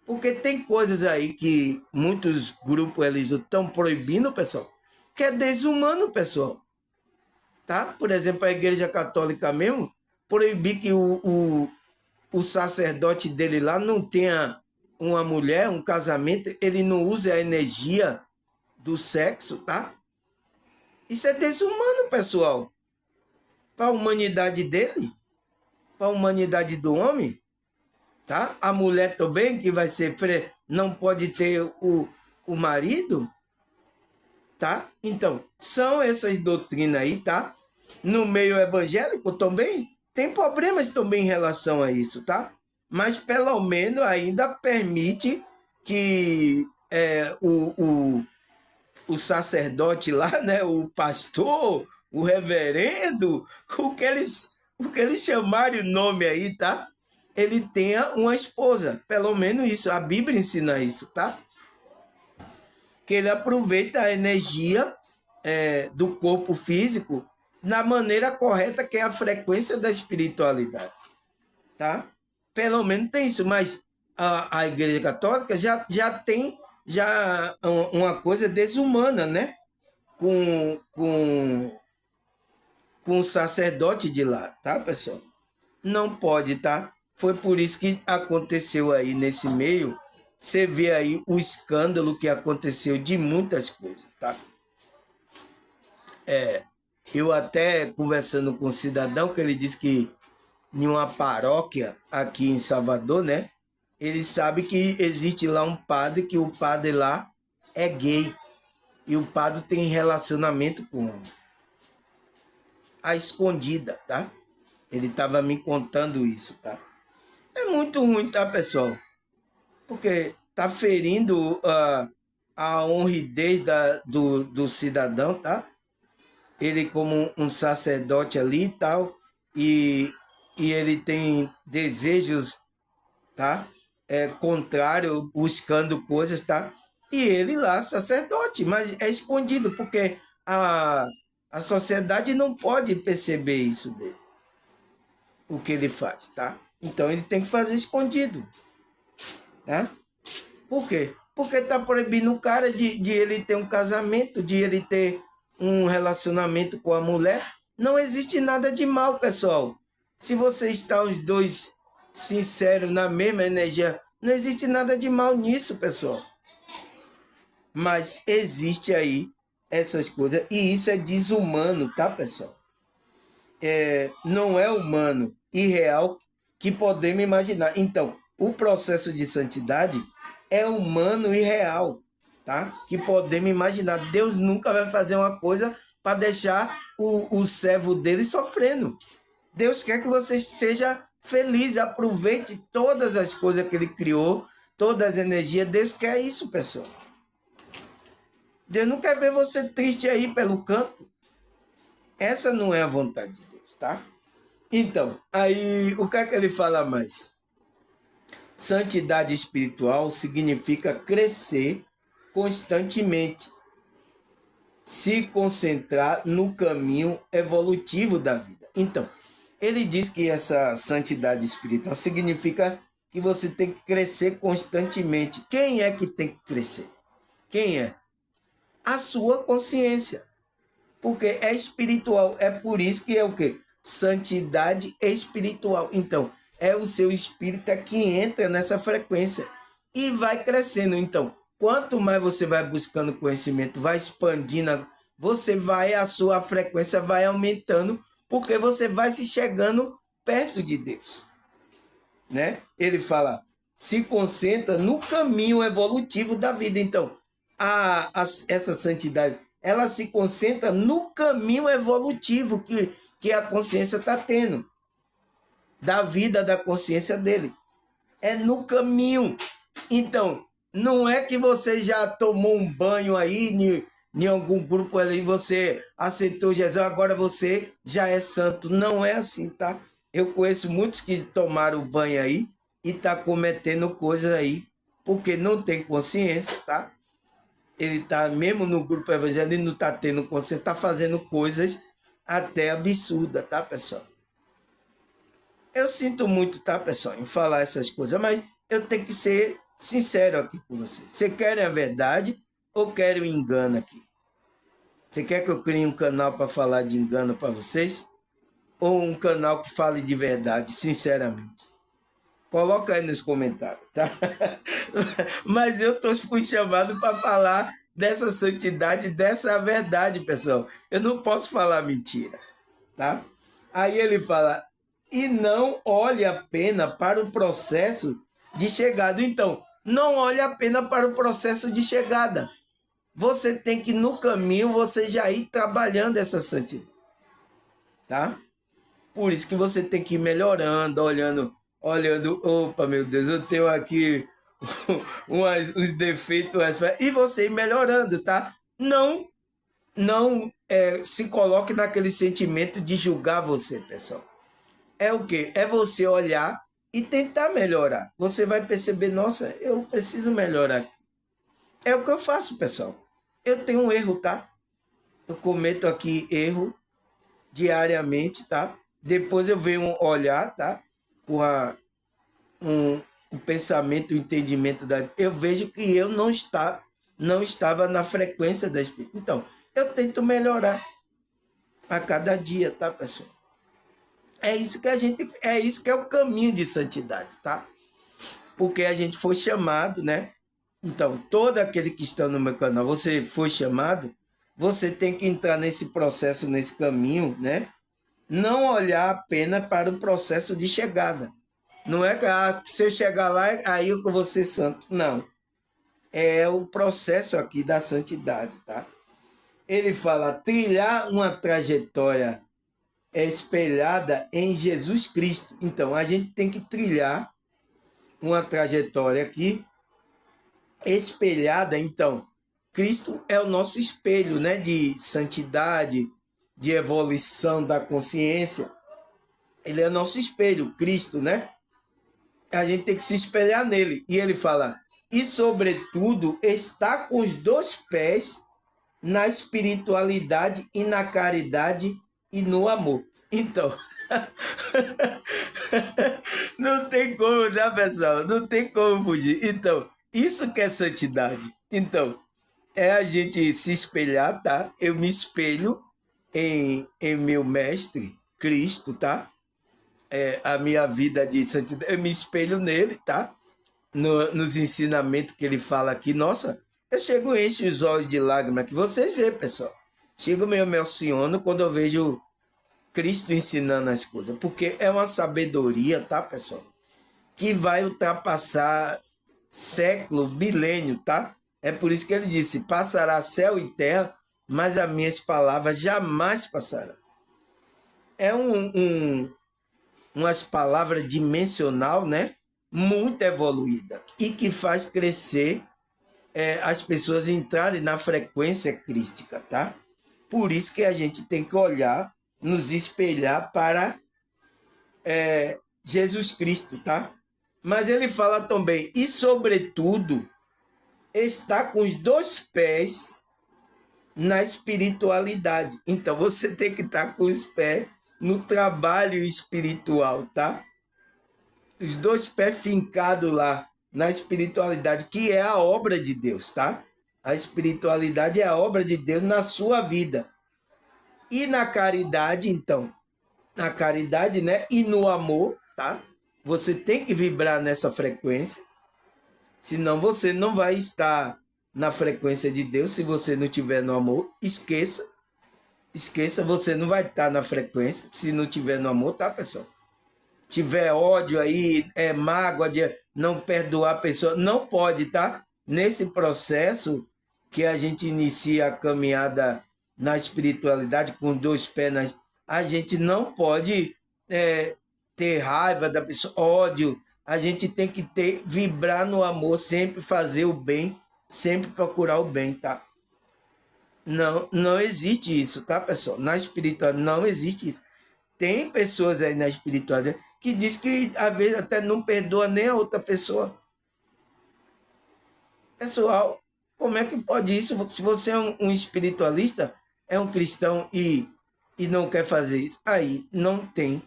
Porque tem coisas aí que muitos grupos religiosos estão proibindo, pessoal, que é desumano, pessoal. Tá? Por exemplo, a Igreja Católica mesmo proibir que o sacerdote dele lá não tenha uma mulher, um casamento, ele não use a energia do sexo, tá? Isso é desumano, pessoal. Para a humanidade dele, para a humanidade do homem, tá? A mulher também, que vai ser não pode ter o marido, tá? Então, são essas doutrinas aí, tá? No meio evangélico também, tem problemas também em relação a isso, tá? Mas pelo menos ainda permite que o sacerdote lá, né? O pastor, o reverendo, o que eles chamarem o nome aí, tá? Ele tenha uma esposa. Pelo menos isso. A Bíblia ensina isso, tá? Que ele aproveita a energia do corpo físico na maneira correta, que é a frequência da espiritualidade, tá? Pelo menos tem isso, mas a Igreja Católica já tem uma coisa desumana, né? Com o sacerdote de lá, tá, pessoal? Não pode, tá? Foi por isso que aconteceu aí nesse meio. Você vê aí o escândalo que aconteceu de muitas coisas, tá? Eu até conversando com um cidadão, que ele disse que em uma paróquia aqui em Salvador, né? Ele sabe que existe lá um padre, que o padre lá, é gay e o padre tem relacionamento com homem. A escondida, tá? Ele estava me contando isso, tá? É muito ruim, tá, pessoal? Porque tá ferindo a honridez do cidadão, tá? Ele como um sacerdote ali e tal, e ele tem desejos, tá? Contrário, buscando coisas, tá? E ele lá, sacerdote, mas é escondido, porque a sociedade não pode perceber isso dele, o que ele faz, tá? Então ele tem que fazer escondido, tá? Por quê? Porque está proibindo o cara de ele ter um casamento, de ele ter um relacionamento com a mulher. Não existe nada de mal, pessoal. Se você está os dois sinceros na mesma energia, não existe nada de mal nisso, pessoal. Mas existe aí essas coisas e isso é desumano, tá, pessoal? Não é humano e real que podemos imaginar. Então, o processo de santidade é humano e real, tá? Que podemos imaginar. Deus nunca vai fazer uma coisa para deixar o servo dele sofrendo. Deus quer que você seja feliz, aproveite todas as coisas que ele criou, todas as energias. Deus quer isso, pessoal. Deus não quer ver você triste aí pelo canto. Essa não é a vontade de Deus, tá? Então, aí o que é que ele fala mais? Santidade espiritual significa crescer constantemente, se concentrar no caminho evolutivo da vida. Então, ele diz que essa santidade espiritual significa que você tem que crescer constantemente. Quem é que tem que crescer? Quem é? A sua consciência. Porque é espiritual. É por isso que é o quê? Santidade espiritual. Então, é o seu espírito que entra nessa frequência e vai crescendo. Então, quanto mais você vai buscando conhecimento, vai expandindo, a sua frequência vai aumentando, porque você vai se chegando perto de Deus, né? Ele fala, se concentra no caminho evolutivo da vida. Então, essa santidade, ela se concentra no caminho evolutivo que a consciência está tendo, da vida da consciência dele. É no caminho. Então, não é que você já tomou um banho aí em algum grupo ali, você aceitou Jesus, agora você já é santo. Não é assim, tá? Eu conheço muitos que tomaram banho aí e tá cometendo coisas aí, porque não tem consciência, tá? Ele tá, mesmo no grupo evangélico, ele não tá tendo consciência, tá fazendo coisas até absurdas, tá, pessoal? Eu sinto muito, tá, pessoal, em falar essas coisas, mas eu tenho que ser sincero aqui com vocês. Você querem a verdade ou querem o engano aqui? Você quer que eu crie um canal para falar de engano para vocês? Ou um canal que fale de verdade, sinceramente? Coloca aí nos comentários, tá? Mas fui chamado para falar dessa santidade, dessa verdade, pessoal. Eu não posso falar mentira, tá? Aí ele fala, e não olhe apenas para o processo de chegada. Então, não olhe apenas para o processo de chegada. Você tem que, no caminho, você já ir trabalhando essa santidade, tá? Por isso que você tem que ir melhorando, olhando, opa, meu Deus, eu tenho aqui uns defeitos, e você ir melhorando, tá? Não se coloque naquele sentimento de julgar você, pessoal. É o quê? É você olhar e tentar melhorar. Você vai perceber, nossa, eu preciso melhorar. É o que eu faço, pessoal. Eu tenho um erro, tá? Eu cometo aqui erro diariamente, tá? Depois eu venho olhar, tá? Com o pensamento, o entendimento da... Eu vejo que eu não estava na frequência da espírito. Então, eu tento melhorar a cada dia, tá, pessoal? É isso que é o caminho de santidade, tá? Porque a gente foi chamado, né? Então, todo aquele que está no meu canal, você foi chamado, você tem que entrar nesse processo, nesse caminho, né? Não olhar apenas para o processo de chegada. Não é que se eu chegar lá, aí eu vou ser santo. Não. é o processo aqui da santidade, tá? Ele fala trilhar uma trajetória espelhada em Jesus Cristo. Então, a gente tem que trilhar uma trajetória aqui espelhada. Então, Cristo é o nosso espelho, né, de santidade, de evolução da consciência. Ele é nosso espelho, Cristo, né? A gente tem que se espelhar nele. E ele fala, e sobretudo, está com os dois pés na espiritualidade e na caridade e no amor. Então, não tem como, né, pessoal? Não tem como fugir. Então, isso que é santidade. Então, é a gente se espelhar, tá? Eu me espelho em meu mestre, Cristo, tá? A minha vida de santidade, eu me espelho nele, tá? Nos ensinamentos que ele fala aqui. Nossa, eu chego e encho os olhos de lágrimas, que vocês vê, pessoal. Chego meio emociono quando eu vejo Cristo ensinando as coisas, porque é uma sabedoria, tá, pessoal? Que vai ultrapassar século, milênio, tá? É por isso que ele disse, passará céu e terra, mas as minhas palavras jamais passarão. É umas palavras dimensional, né? Muito evoluída e que faz crescer as pessoas entrarem na frequência crística, tá? Por isso que a gente tem que olhar, nos espelhar para Jesus Cristo, tá? Mas ele fala também, e sobretudo, está com os dois pés na espiritualidade. Então você tem que estar com os pés no trabalho espiritual, tá? Os dois pés fincados lá na espiritualidade, que é a obra de Deus, tá? A espiritualidade é a obra de Deus na sua vida. E na caridade, então, na caridade, né? E no amor, tá? Você tem que vibrar nessa frequência, senão você não vai estar na frequência de Deus. Se você não tiver no amor, esqueça. Esqueça, você não vai estar na frequência se não tiver no amor, tá, pessoal? Tiver ódio aí, mágoa de não perdoar a pessoa, não pode, tá? Nesse processo que a gente inicia a caminhada na espiritualidade com dois pés, a gente não pode ter raiva da pessoa, ódio. A gente tem que vibrar no amor, sempre fazer o bem, sempre procurar o bem, tá? Não, não existe isso, tá, pessoal? Na espiritualidade não existe isso. Tem pessoas aí na espiritualidade que diz que às vezes até não perdoa nem a outra pessoa. Pessoal, como é que pode isso? Se você é um espiritualista, é um cristão e não quer fazer isso, aí não tem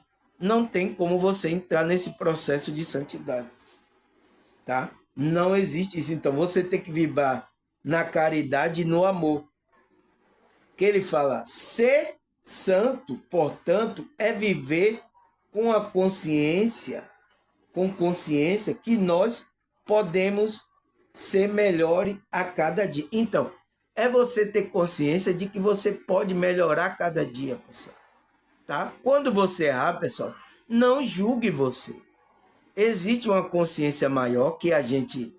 como você entrar nesse processo de santidade, tá? Não existe isso. Então você tem que vibrar na caridade e no amor. Que ele fala, ser santo, portanto, é viver com a consciência, que nós podemos ser melhores a cada dia. Então, é você ter consciência de que você pode melhorar a cada dia, pessoal. Tá? Quando você errar, pessoal, não julgue você. Existe uma consciência maior que a gente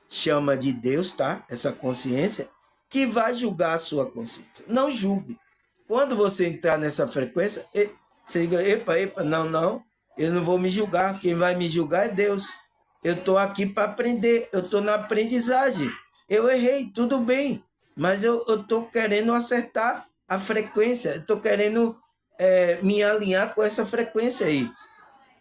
chama de Deus, tá? Essa consciência que vai julgar a sua consciência. Não julgue. Quando você entrar nessa frequência, você diga, epa, não, eu não vou me julgar. Quem vai me julgar é Deus. Eu estou aqui para aprender, eu estou na aprendizagem. Eu errei, tudo bem, mas eu estou querendo acertar a frequência, eu estou querendo me alinhar com essa frequência aí,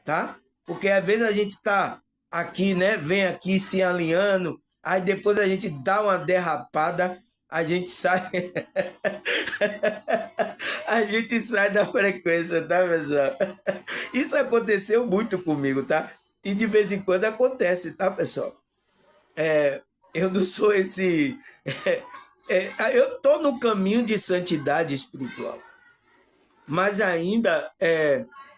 tá? Porque às vezes a gente está aqui, né? Vem aqui se alinhando, aí depois a gente dá uma derrapada, a gente sai. A gente sai da frequência, tá, pessoal? Isso aconteceu muito comigo, tá? E de vez em quando acontece, tá, pessoal? Eu não sou esse. Eu tô no caminho de santidade espiritual, mas ainda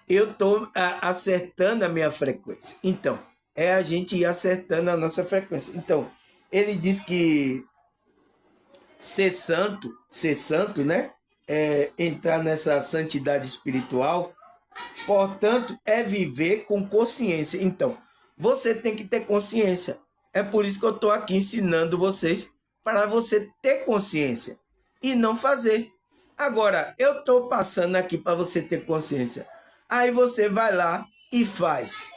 eu tô acertando a minha frequência. Então, é a gente ir acertando a nossa frequência. Então, ele diz que ser santo, né? Entrar nessa santidade espiritual, portanto, é viver com consciência. Então, você tem que ter consciência. É por isso que eu estou aqui ensinando vocês para você ter consciência e não fazer. Agora, eu estou passando aqui para você ter consciência. Aí você vai lá e faz.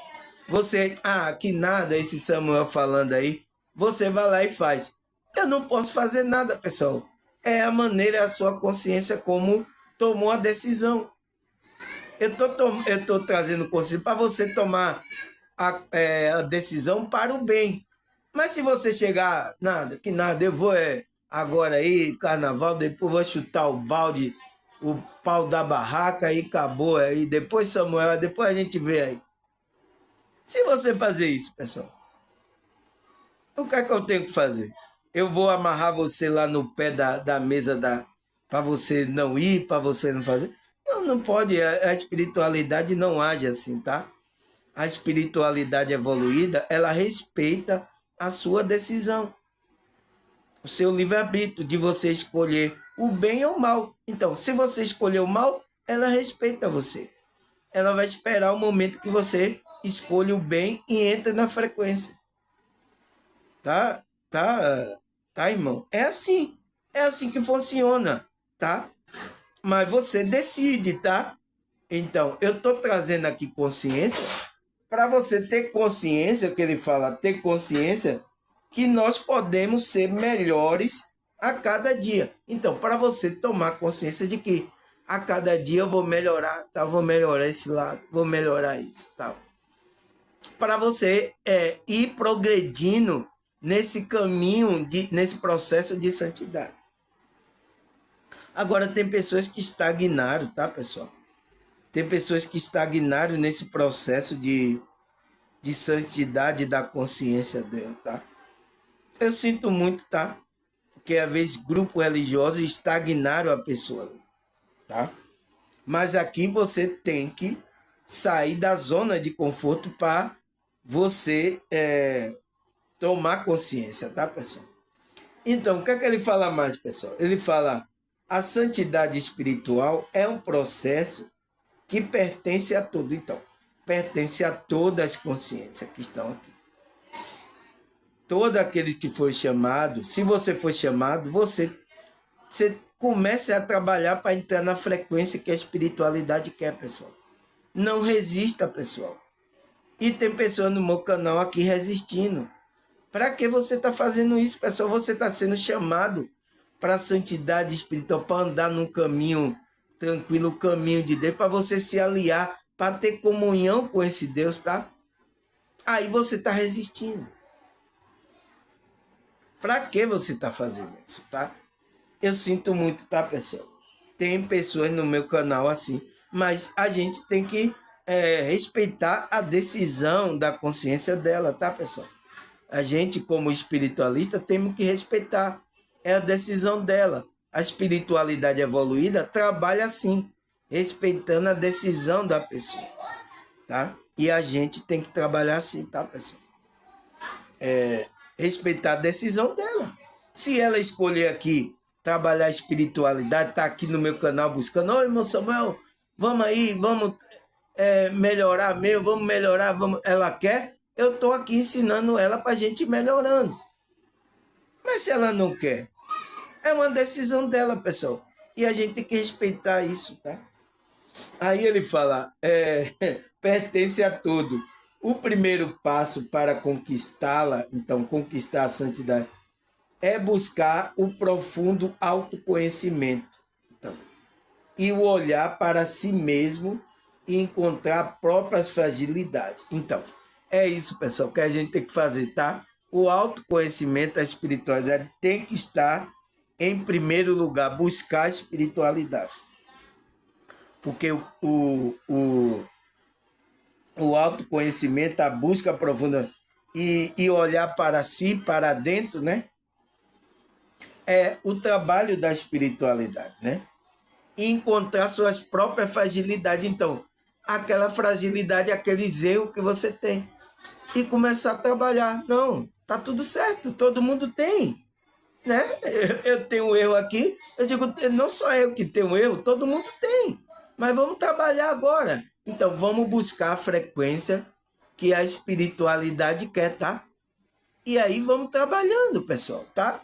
Você, que nada esse Samuel falando aí. Você vai lá e faz. Eu não posso fazer nada, pessoal. É a maneira, é a sua consciência como tomou a decisão. Eu tô trazendo consciência para você tomar a decisão para o bem. Mas se você chegar, que nada, eu vou agora aí, carnaval, depois vou chutar o balde, o pau da barraca e acabou aí. Depois, Samuel, depois a gente vê aí. Se você fazer isso, pessoal, o que é que eu tenho que fazer? Eu vou amarrar você lá no pé da mesa para você não ir, para você não fazer? Não, não pode. A espiritualidade não age assim, tá? A espiritualidade evoluída, ela respeita a sua decisão, o seu livre-arbítrio de você escolher o bem ou o mal. Então, se você escolher o mal, ela respeita você. Ela vai esperar o momento que você escolhe o bem e entra na frequência. Tá? Tá, irmão? É assim que funciona, tá? Mas você decide, tá? Então, eu tô trazendo aqui consciência para você ter consciência, que ele fala, ter consciência que nós podemos ser melhores a cada dia. Então, para você tomar consciência de que a cada dia eu vou melhorar, tá? Vou melhorar esse lado, vou melhorar isso, tal. Para você ir progredindo nesse caminho, nesse processo de santidade. Agora, tem pessoas que estagnaram, tá, pessoal? Tem pessoas que estagnaram nesse processo de santidade da consciência dela, tá? Eu sinto muito, tá? Porque às vezes grupos religiosos estagnaram a pessoa, tá? Mas aqui você tem que sair da zona de conforto para você tomar consciência, tá, pessoal? Então, o que é que ele fala mais, pessoal? Ele fala: a santidade espiritual é um processo que pertence a tudo. Então, pertence a todas as consciências que estão aqui. Todo aquele que foi chamado, se você for chamado, você comece a trabalhar para entrar na frequência que a espiritualidade quer, pessoal. Não resista, pessoal. E tem pessoas no meu canal aqui resistindo. Para que você está fazendo isso, pessoal? Você está sendo chamado para a santidade espiritual, para andar num caminho tranquilo, o caminho de Deus, para você se aliar, para ter comunhão com esse Deus, tá? Aí você está resistindo. Para que você está fazendo isso, tá? Eu sinto muito, tá, pessoal? Tem pessoas no meu canal assim, mas a gente tem que respeitar a decisão da consciência dela, tá, pessoal? A gente, como espiritualista, temos que respeitar. É a decisão dela. A espiritualidade evoluída trabalha assim, respeitando a decisão da pessoa, tá? E a gente tem que trabalhar assim, tá, pessoal? Respeitar a decisão dela. Se ela escolher aqui trabalhar a espiritualidade, tá aqui no meu canal buscando, oi, irmão Samuel, vamos aí, vamos melhorar mesmo, vamos melhorar, vamos. Ela quer, eu tô aqui ensinando ela pra gente ir melhorando. Mas se ela não quer, é uma decisão dela, pessoal. E a gente tem que respeitar isso, tá? Aí ele fala, pertence a tudo. O primeiro passo para conquistá-la, então, conquistar a santidade, é buscar o profundo autoconhecimento. Então, e o olhar para si mesmo e encontrar próprias fragilidades. Então, é isso, pessoal, que a gente tem que fazer, tá? O autoconhecimento, a espiritualidade tem que estar em primeiro lugar, buscar a espiritualidade. Porque o autoconhecimento, a busca profunda e olhar para si, para dentro, né? É o trabalho da espiritualidade, né? E encontrar suas próprias fragilidades. Então, aquela fragilidade, aqueles erros que você tem. E começar a trabalhar. Não, tá tudo certo, todo mundo tem. Né? Eu tenho um erro aqui, eu digo, não só eu que tenho um erro, todo mundo tem. Mas vamos trabalhar agora. Então, vamos buscar a frequência que a espiritualidade quer, tá? E aí vamos trabalhando, pessoal, tá?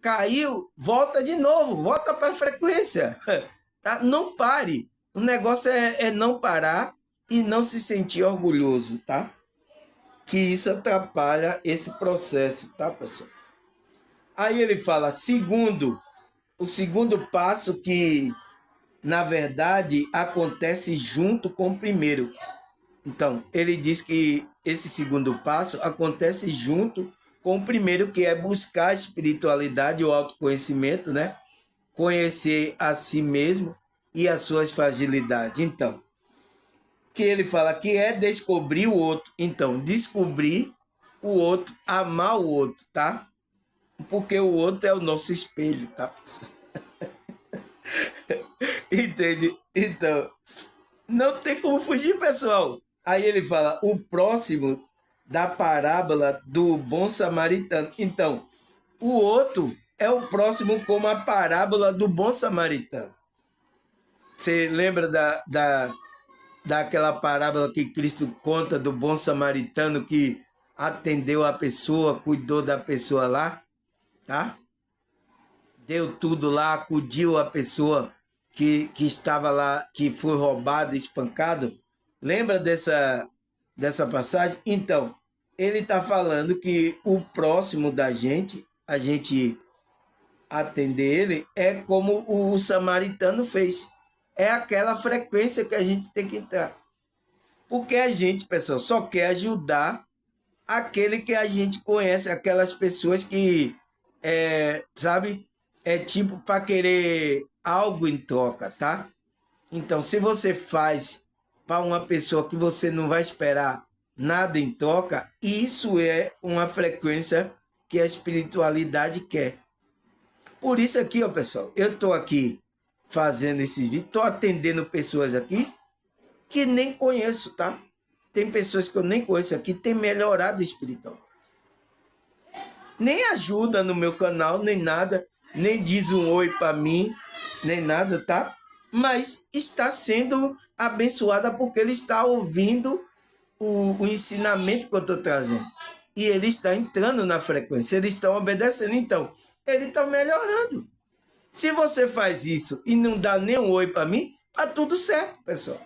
Caiu, volta de novo, volta para a frequência, tá? Não pare. O negócio é não parar e não se sentir orgulhoso, tá? Que isso atrapalha esse processo, tá, pessoal? Aí ele fala, o segundo passo que, na verdade, acontece junto com o primeiro. Então, ele diz que esse segundo passo acontece junto com o primeiro, que é buscar a espiritualidade, o autoconhecimento, né? Conhecer a si mesmo e as suas fragilidades. Então, que ele fala que é descobrir o outro. Então, descobrir o outro, amar o outro, tá? Porque o outro é o nosso espelho, tá? Entende? Então, não tem como fugir, pessoal. Aí ele fala, o próximo da parábola do bom samaritano. Então, o outro é o próximo como a parábola do bom samaritano. Você lembra daquela parábola que Cristo conta do bom samaritano que atendeu a pessoa, cuidou da pessoa lá, tá? Deu tudo lá, acudiu a pessoa que estava lá, que foi roubado, espancado. Lembra dessa passagem? Então, ele está falando que o próximo da gente, a gente atender ele, é como o samaritano fez. É aquela frequência que a gente tem que entrar. Porque a gente, pessoal, só quer ajudar aquele que a gente conhece, aquelas pessoas que, sabe, é tipo para querer algo em troca, tá? Então, se você faz para uma pessoa que você não vai esperar nada em troca, isso é uma frequência que a espiritualidade quer. Por isso aqui, ó, pessoal, eu estou aqui fazendo esse vídeo, estou atendendo pessoas aqui que nem conheço, tá? Tem pessoas que eu nem conheço aqui, tem melhorado espiritual. Nem ajuda no meu canal, nem nada, nem diz um oi para mim, nem nada, tá? Mas está sendo abençoada porque ele está ouvindo o ensinamento que eu estou trazendo. E ele está entrando na frequência, eles estão obedecendo. Então, ele está melhorando. Se você faz isso e não dá nem um oi para mim, tá tudo certo, pessoal.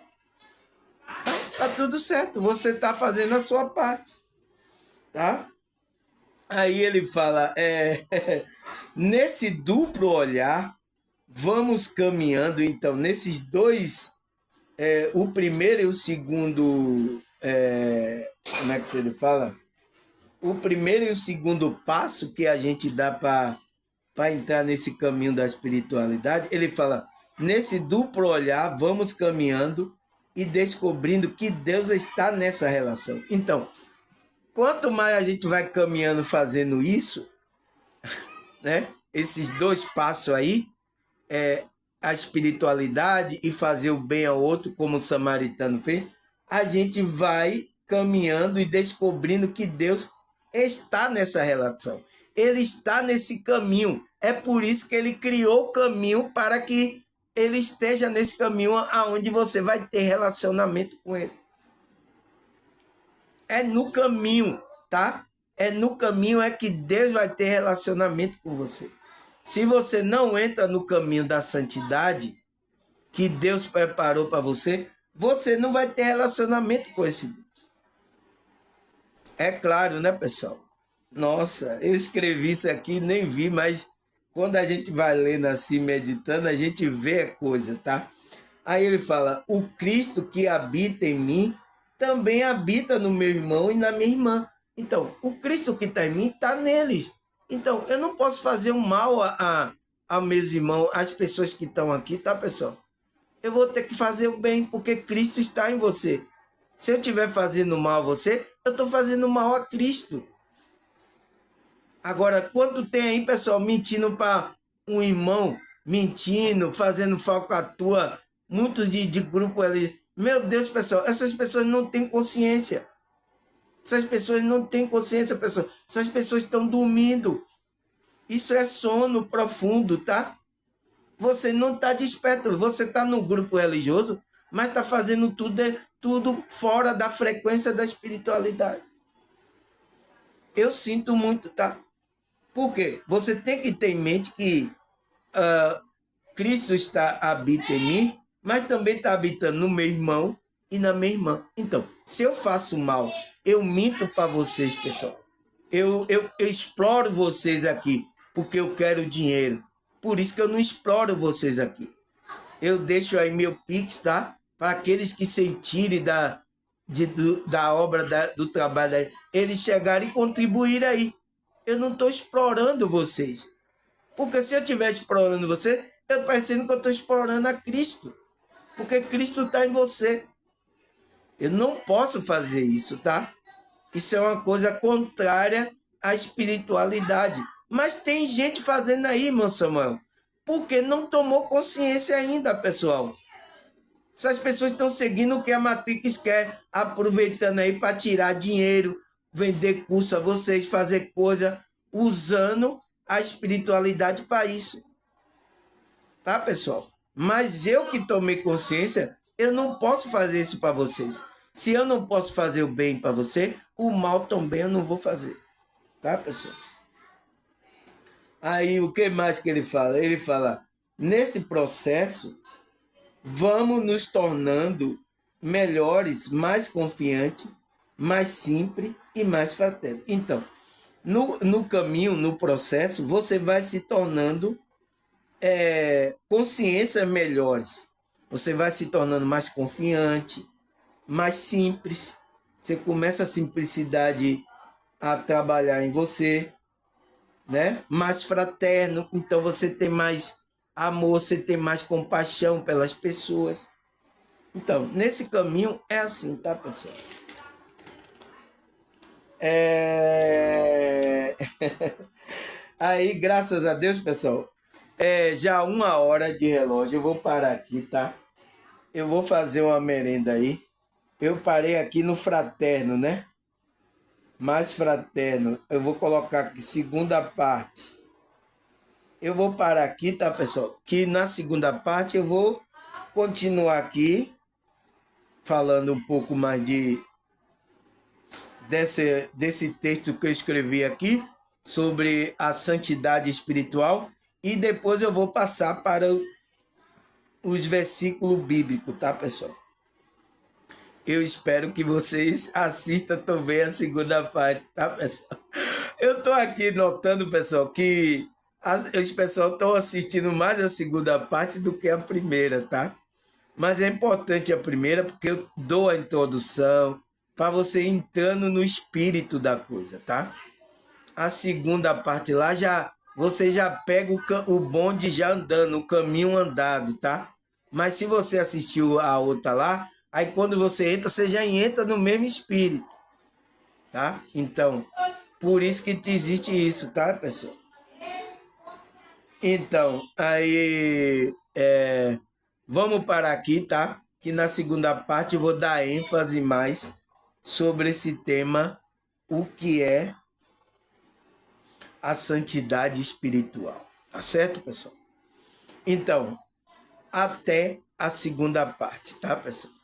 Tá tudo certo. Você está fazendo a sua parte, tá? Aí ele fala, nesse duplo olhar, vamos caminhando, então, nesses dois, o primeiro e o segundo, como é que ele fala? O primeiro e o segundo passo que a gente dá para entrar nesse caminho da espiritualidade, ele fala, nesse duplo olhar, vamos caminhando e descobrindo que Deus está nessa relação. Então, quanto mais a gente vai caminhando fazendo isso, né? Esses dois passos aí, a espiritualidade e fazer o bem ao outro, como o samaritano fez, a gente vai caminhando e descobrindo que Deus está nessa relação. Ele está nesse caminho. É por isso que ele criou o caminho para que ele esteja nesse caminho aonde você vai ter relacionamento com ele. É no caminho, tá? É no caminho é que Deus vai ter relacionamento com você. Se você não entra no caminho da santidade que Deus preparou para você, você não vai ter relacionamento com esse Deus. É claro, né, pessoal? Nossa, eu escrevi isso aqui, nem vi, mas quando a gente vai lendo assim, meditando, a gente vê a coisa, tá? Aí ele fala, o Cristo que habita em mim também habita no meu irmão e na minha irmã. Então, o Cristo que está em mim está neles. Então, eu não posso fazer um mal a meus irmãos, às pessoas que estão aqui, tá, pessoal? Eu vou ter que fazer o bem, porque Cristo está em você. Se eu estiver fazendo mal a você, eu estou fazendo mal a Cristo. Agora, quanto tem aí, pessoal, mentindo para um irmão, mentindo, fazendo falcatrua, muitos de grupo ali. Meu Deus, pessoal, essas pessoas não têm consciência. Essas pessoas não têm consciência, pessoal. Essas pessoas estão dormindo. Isso é sono profundo, tá? Você não está desperto. Você está no grupo religioso, mas está fazendo tudo fora da frequência da espiritualidade. Eu sinto muito, tá? Por quê? Você tem que ter em mente que Cristo habita em mim, mas também está habitando no meu irmão e na minha irmã. Então, se eu faço mal, eu minto para vocês, pessoal. Eu exploro vocês aqui porque eu quero dinheiro. Por isso que eu não exploro vocês aqui. Eu deixo aí meu Pix, tá? Para aqueles que sentirem da obra, do trabalho, eles chegarem e contribuir aí. Eu não estou explorando vocês. Porque se eu estiver explorando você, eu parecendo que eu estou explorando a Cristo. Porque Cristo está em você. Eu não posso fazer isso, tá? Isso é uma coisa contrária à espiritualidade. Mas tem gente fazendo aí, irmão Samuel, porque não tomou consciência ainda, pessoal. Essas pessoas estão seguindo o que a Matrix quer, aproveitando aí para tirar dinheiro, vender curso a vocês, fazer coisa, usando a espiritualidade para isso. Tá, pessoal? Mas eu que tomei consciência, eu não posso fazer isso para vocês. Se eu não posso fazer o bem para você, o mal também eu não vou fazer. Tá, pessoal? Aí, o que mais que ele fala? Ele fala, nesse processo, vamos nos tornando melhores, mais confiantes, mais simples e mais fraternos. Então, no caminho, no processo, você vai se tornando consciências melhores. Você vai se tornando mais confiante, mais simples. Você começa a simplicidade a trabalhar em você, né? Mais fraterno, então você tem mais amor, você tem mais compaixão pelas pessoas. Então, nesse caminho é assim, tá, pessoal? Aí, graças a Deus, pessoal, já 1 hora de relógio. Eu vou parar aqui, tá? Eu vou fazer uma merenda aí. Eu parei aqui no fraterno, né? Mais fraterno. Eu vou colocar aqui segunda parte. Eu vou parar aqui, tá, pessoal? Que na segunda parte eu vou continuar aqui falando um pouco mais desse texto que eu escrevi aqui sobre a santidade espiritual e depois eu vou passar para os versículos bíblicos, tá, pessoal? Eu espero que vocês assistam também a segunda parte, tá, pessoal? Eu tô aqui notando, pessoal, que os pessoal estão assistindo mais a segunda parte do que a primeira, tá? Mas é importante a primeira porque eu dou a introdução para você entrando no espírito da coisa, tá? A segunda parte lá você já pega o bonde já andando, o caminho andado, tá? Mas se você assistiu a outra lá, aí quando você entra, você já entra no mesmo espírito, tá? Então, por isso que existe isso, tá, pessoal? Então, aí vamos parar aqui, tá? Que na segunda parte eu vou dar ênfase mais sobre esse tema, o que é a santidade espiritual. Tá certo, pessoal? Então, até a segunda parte, tá, pessoal?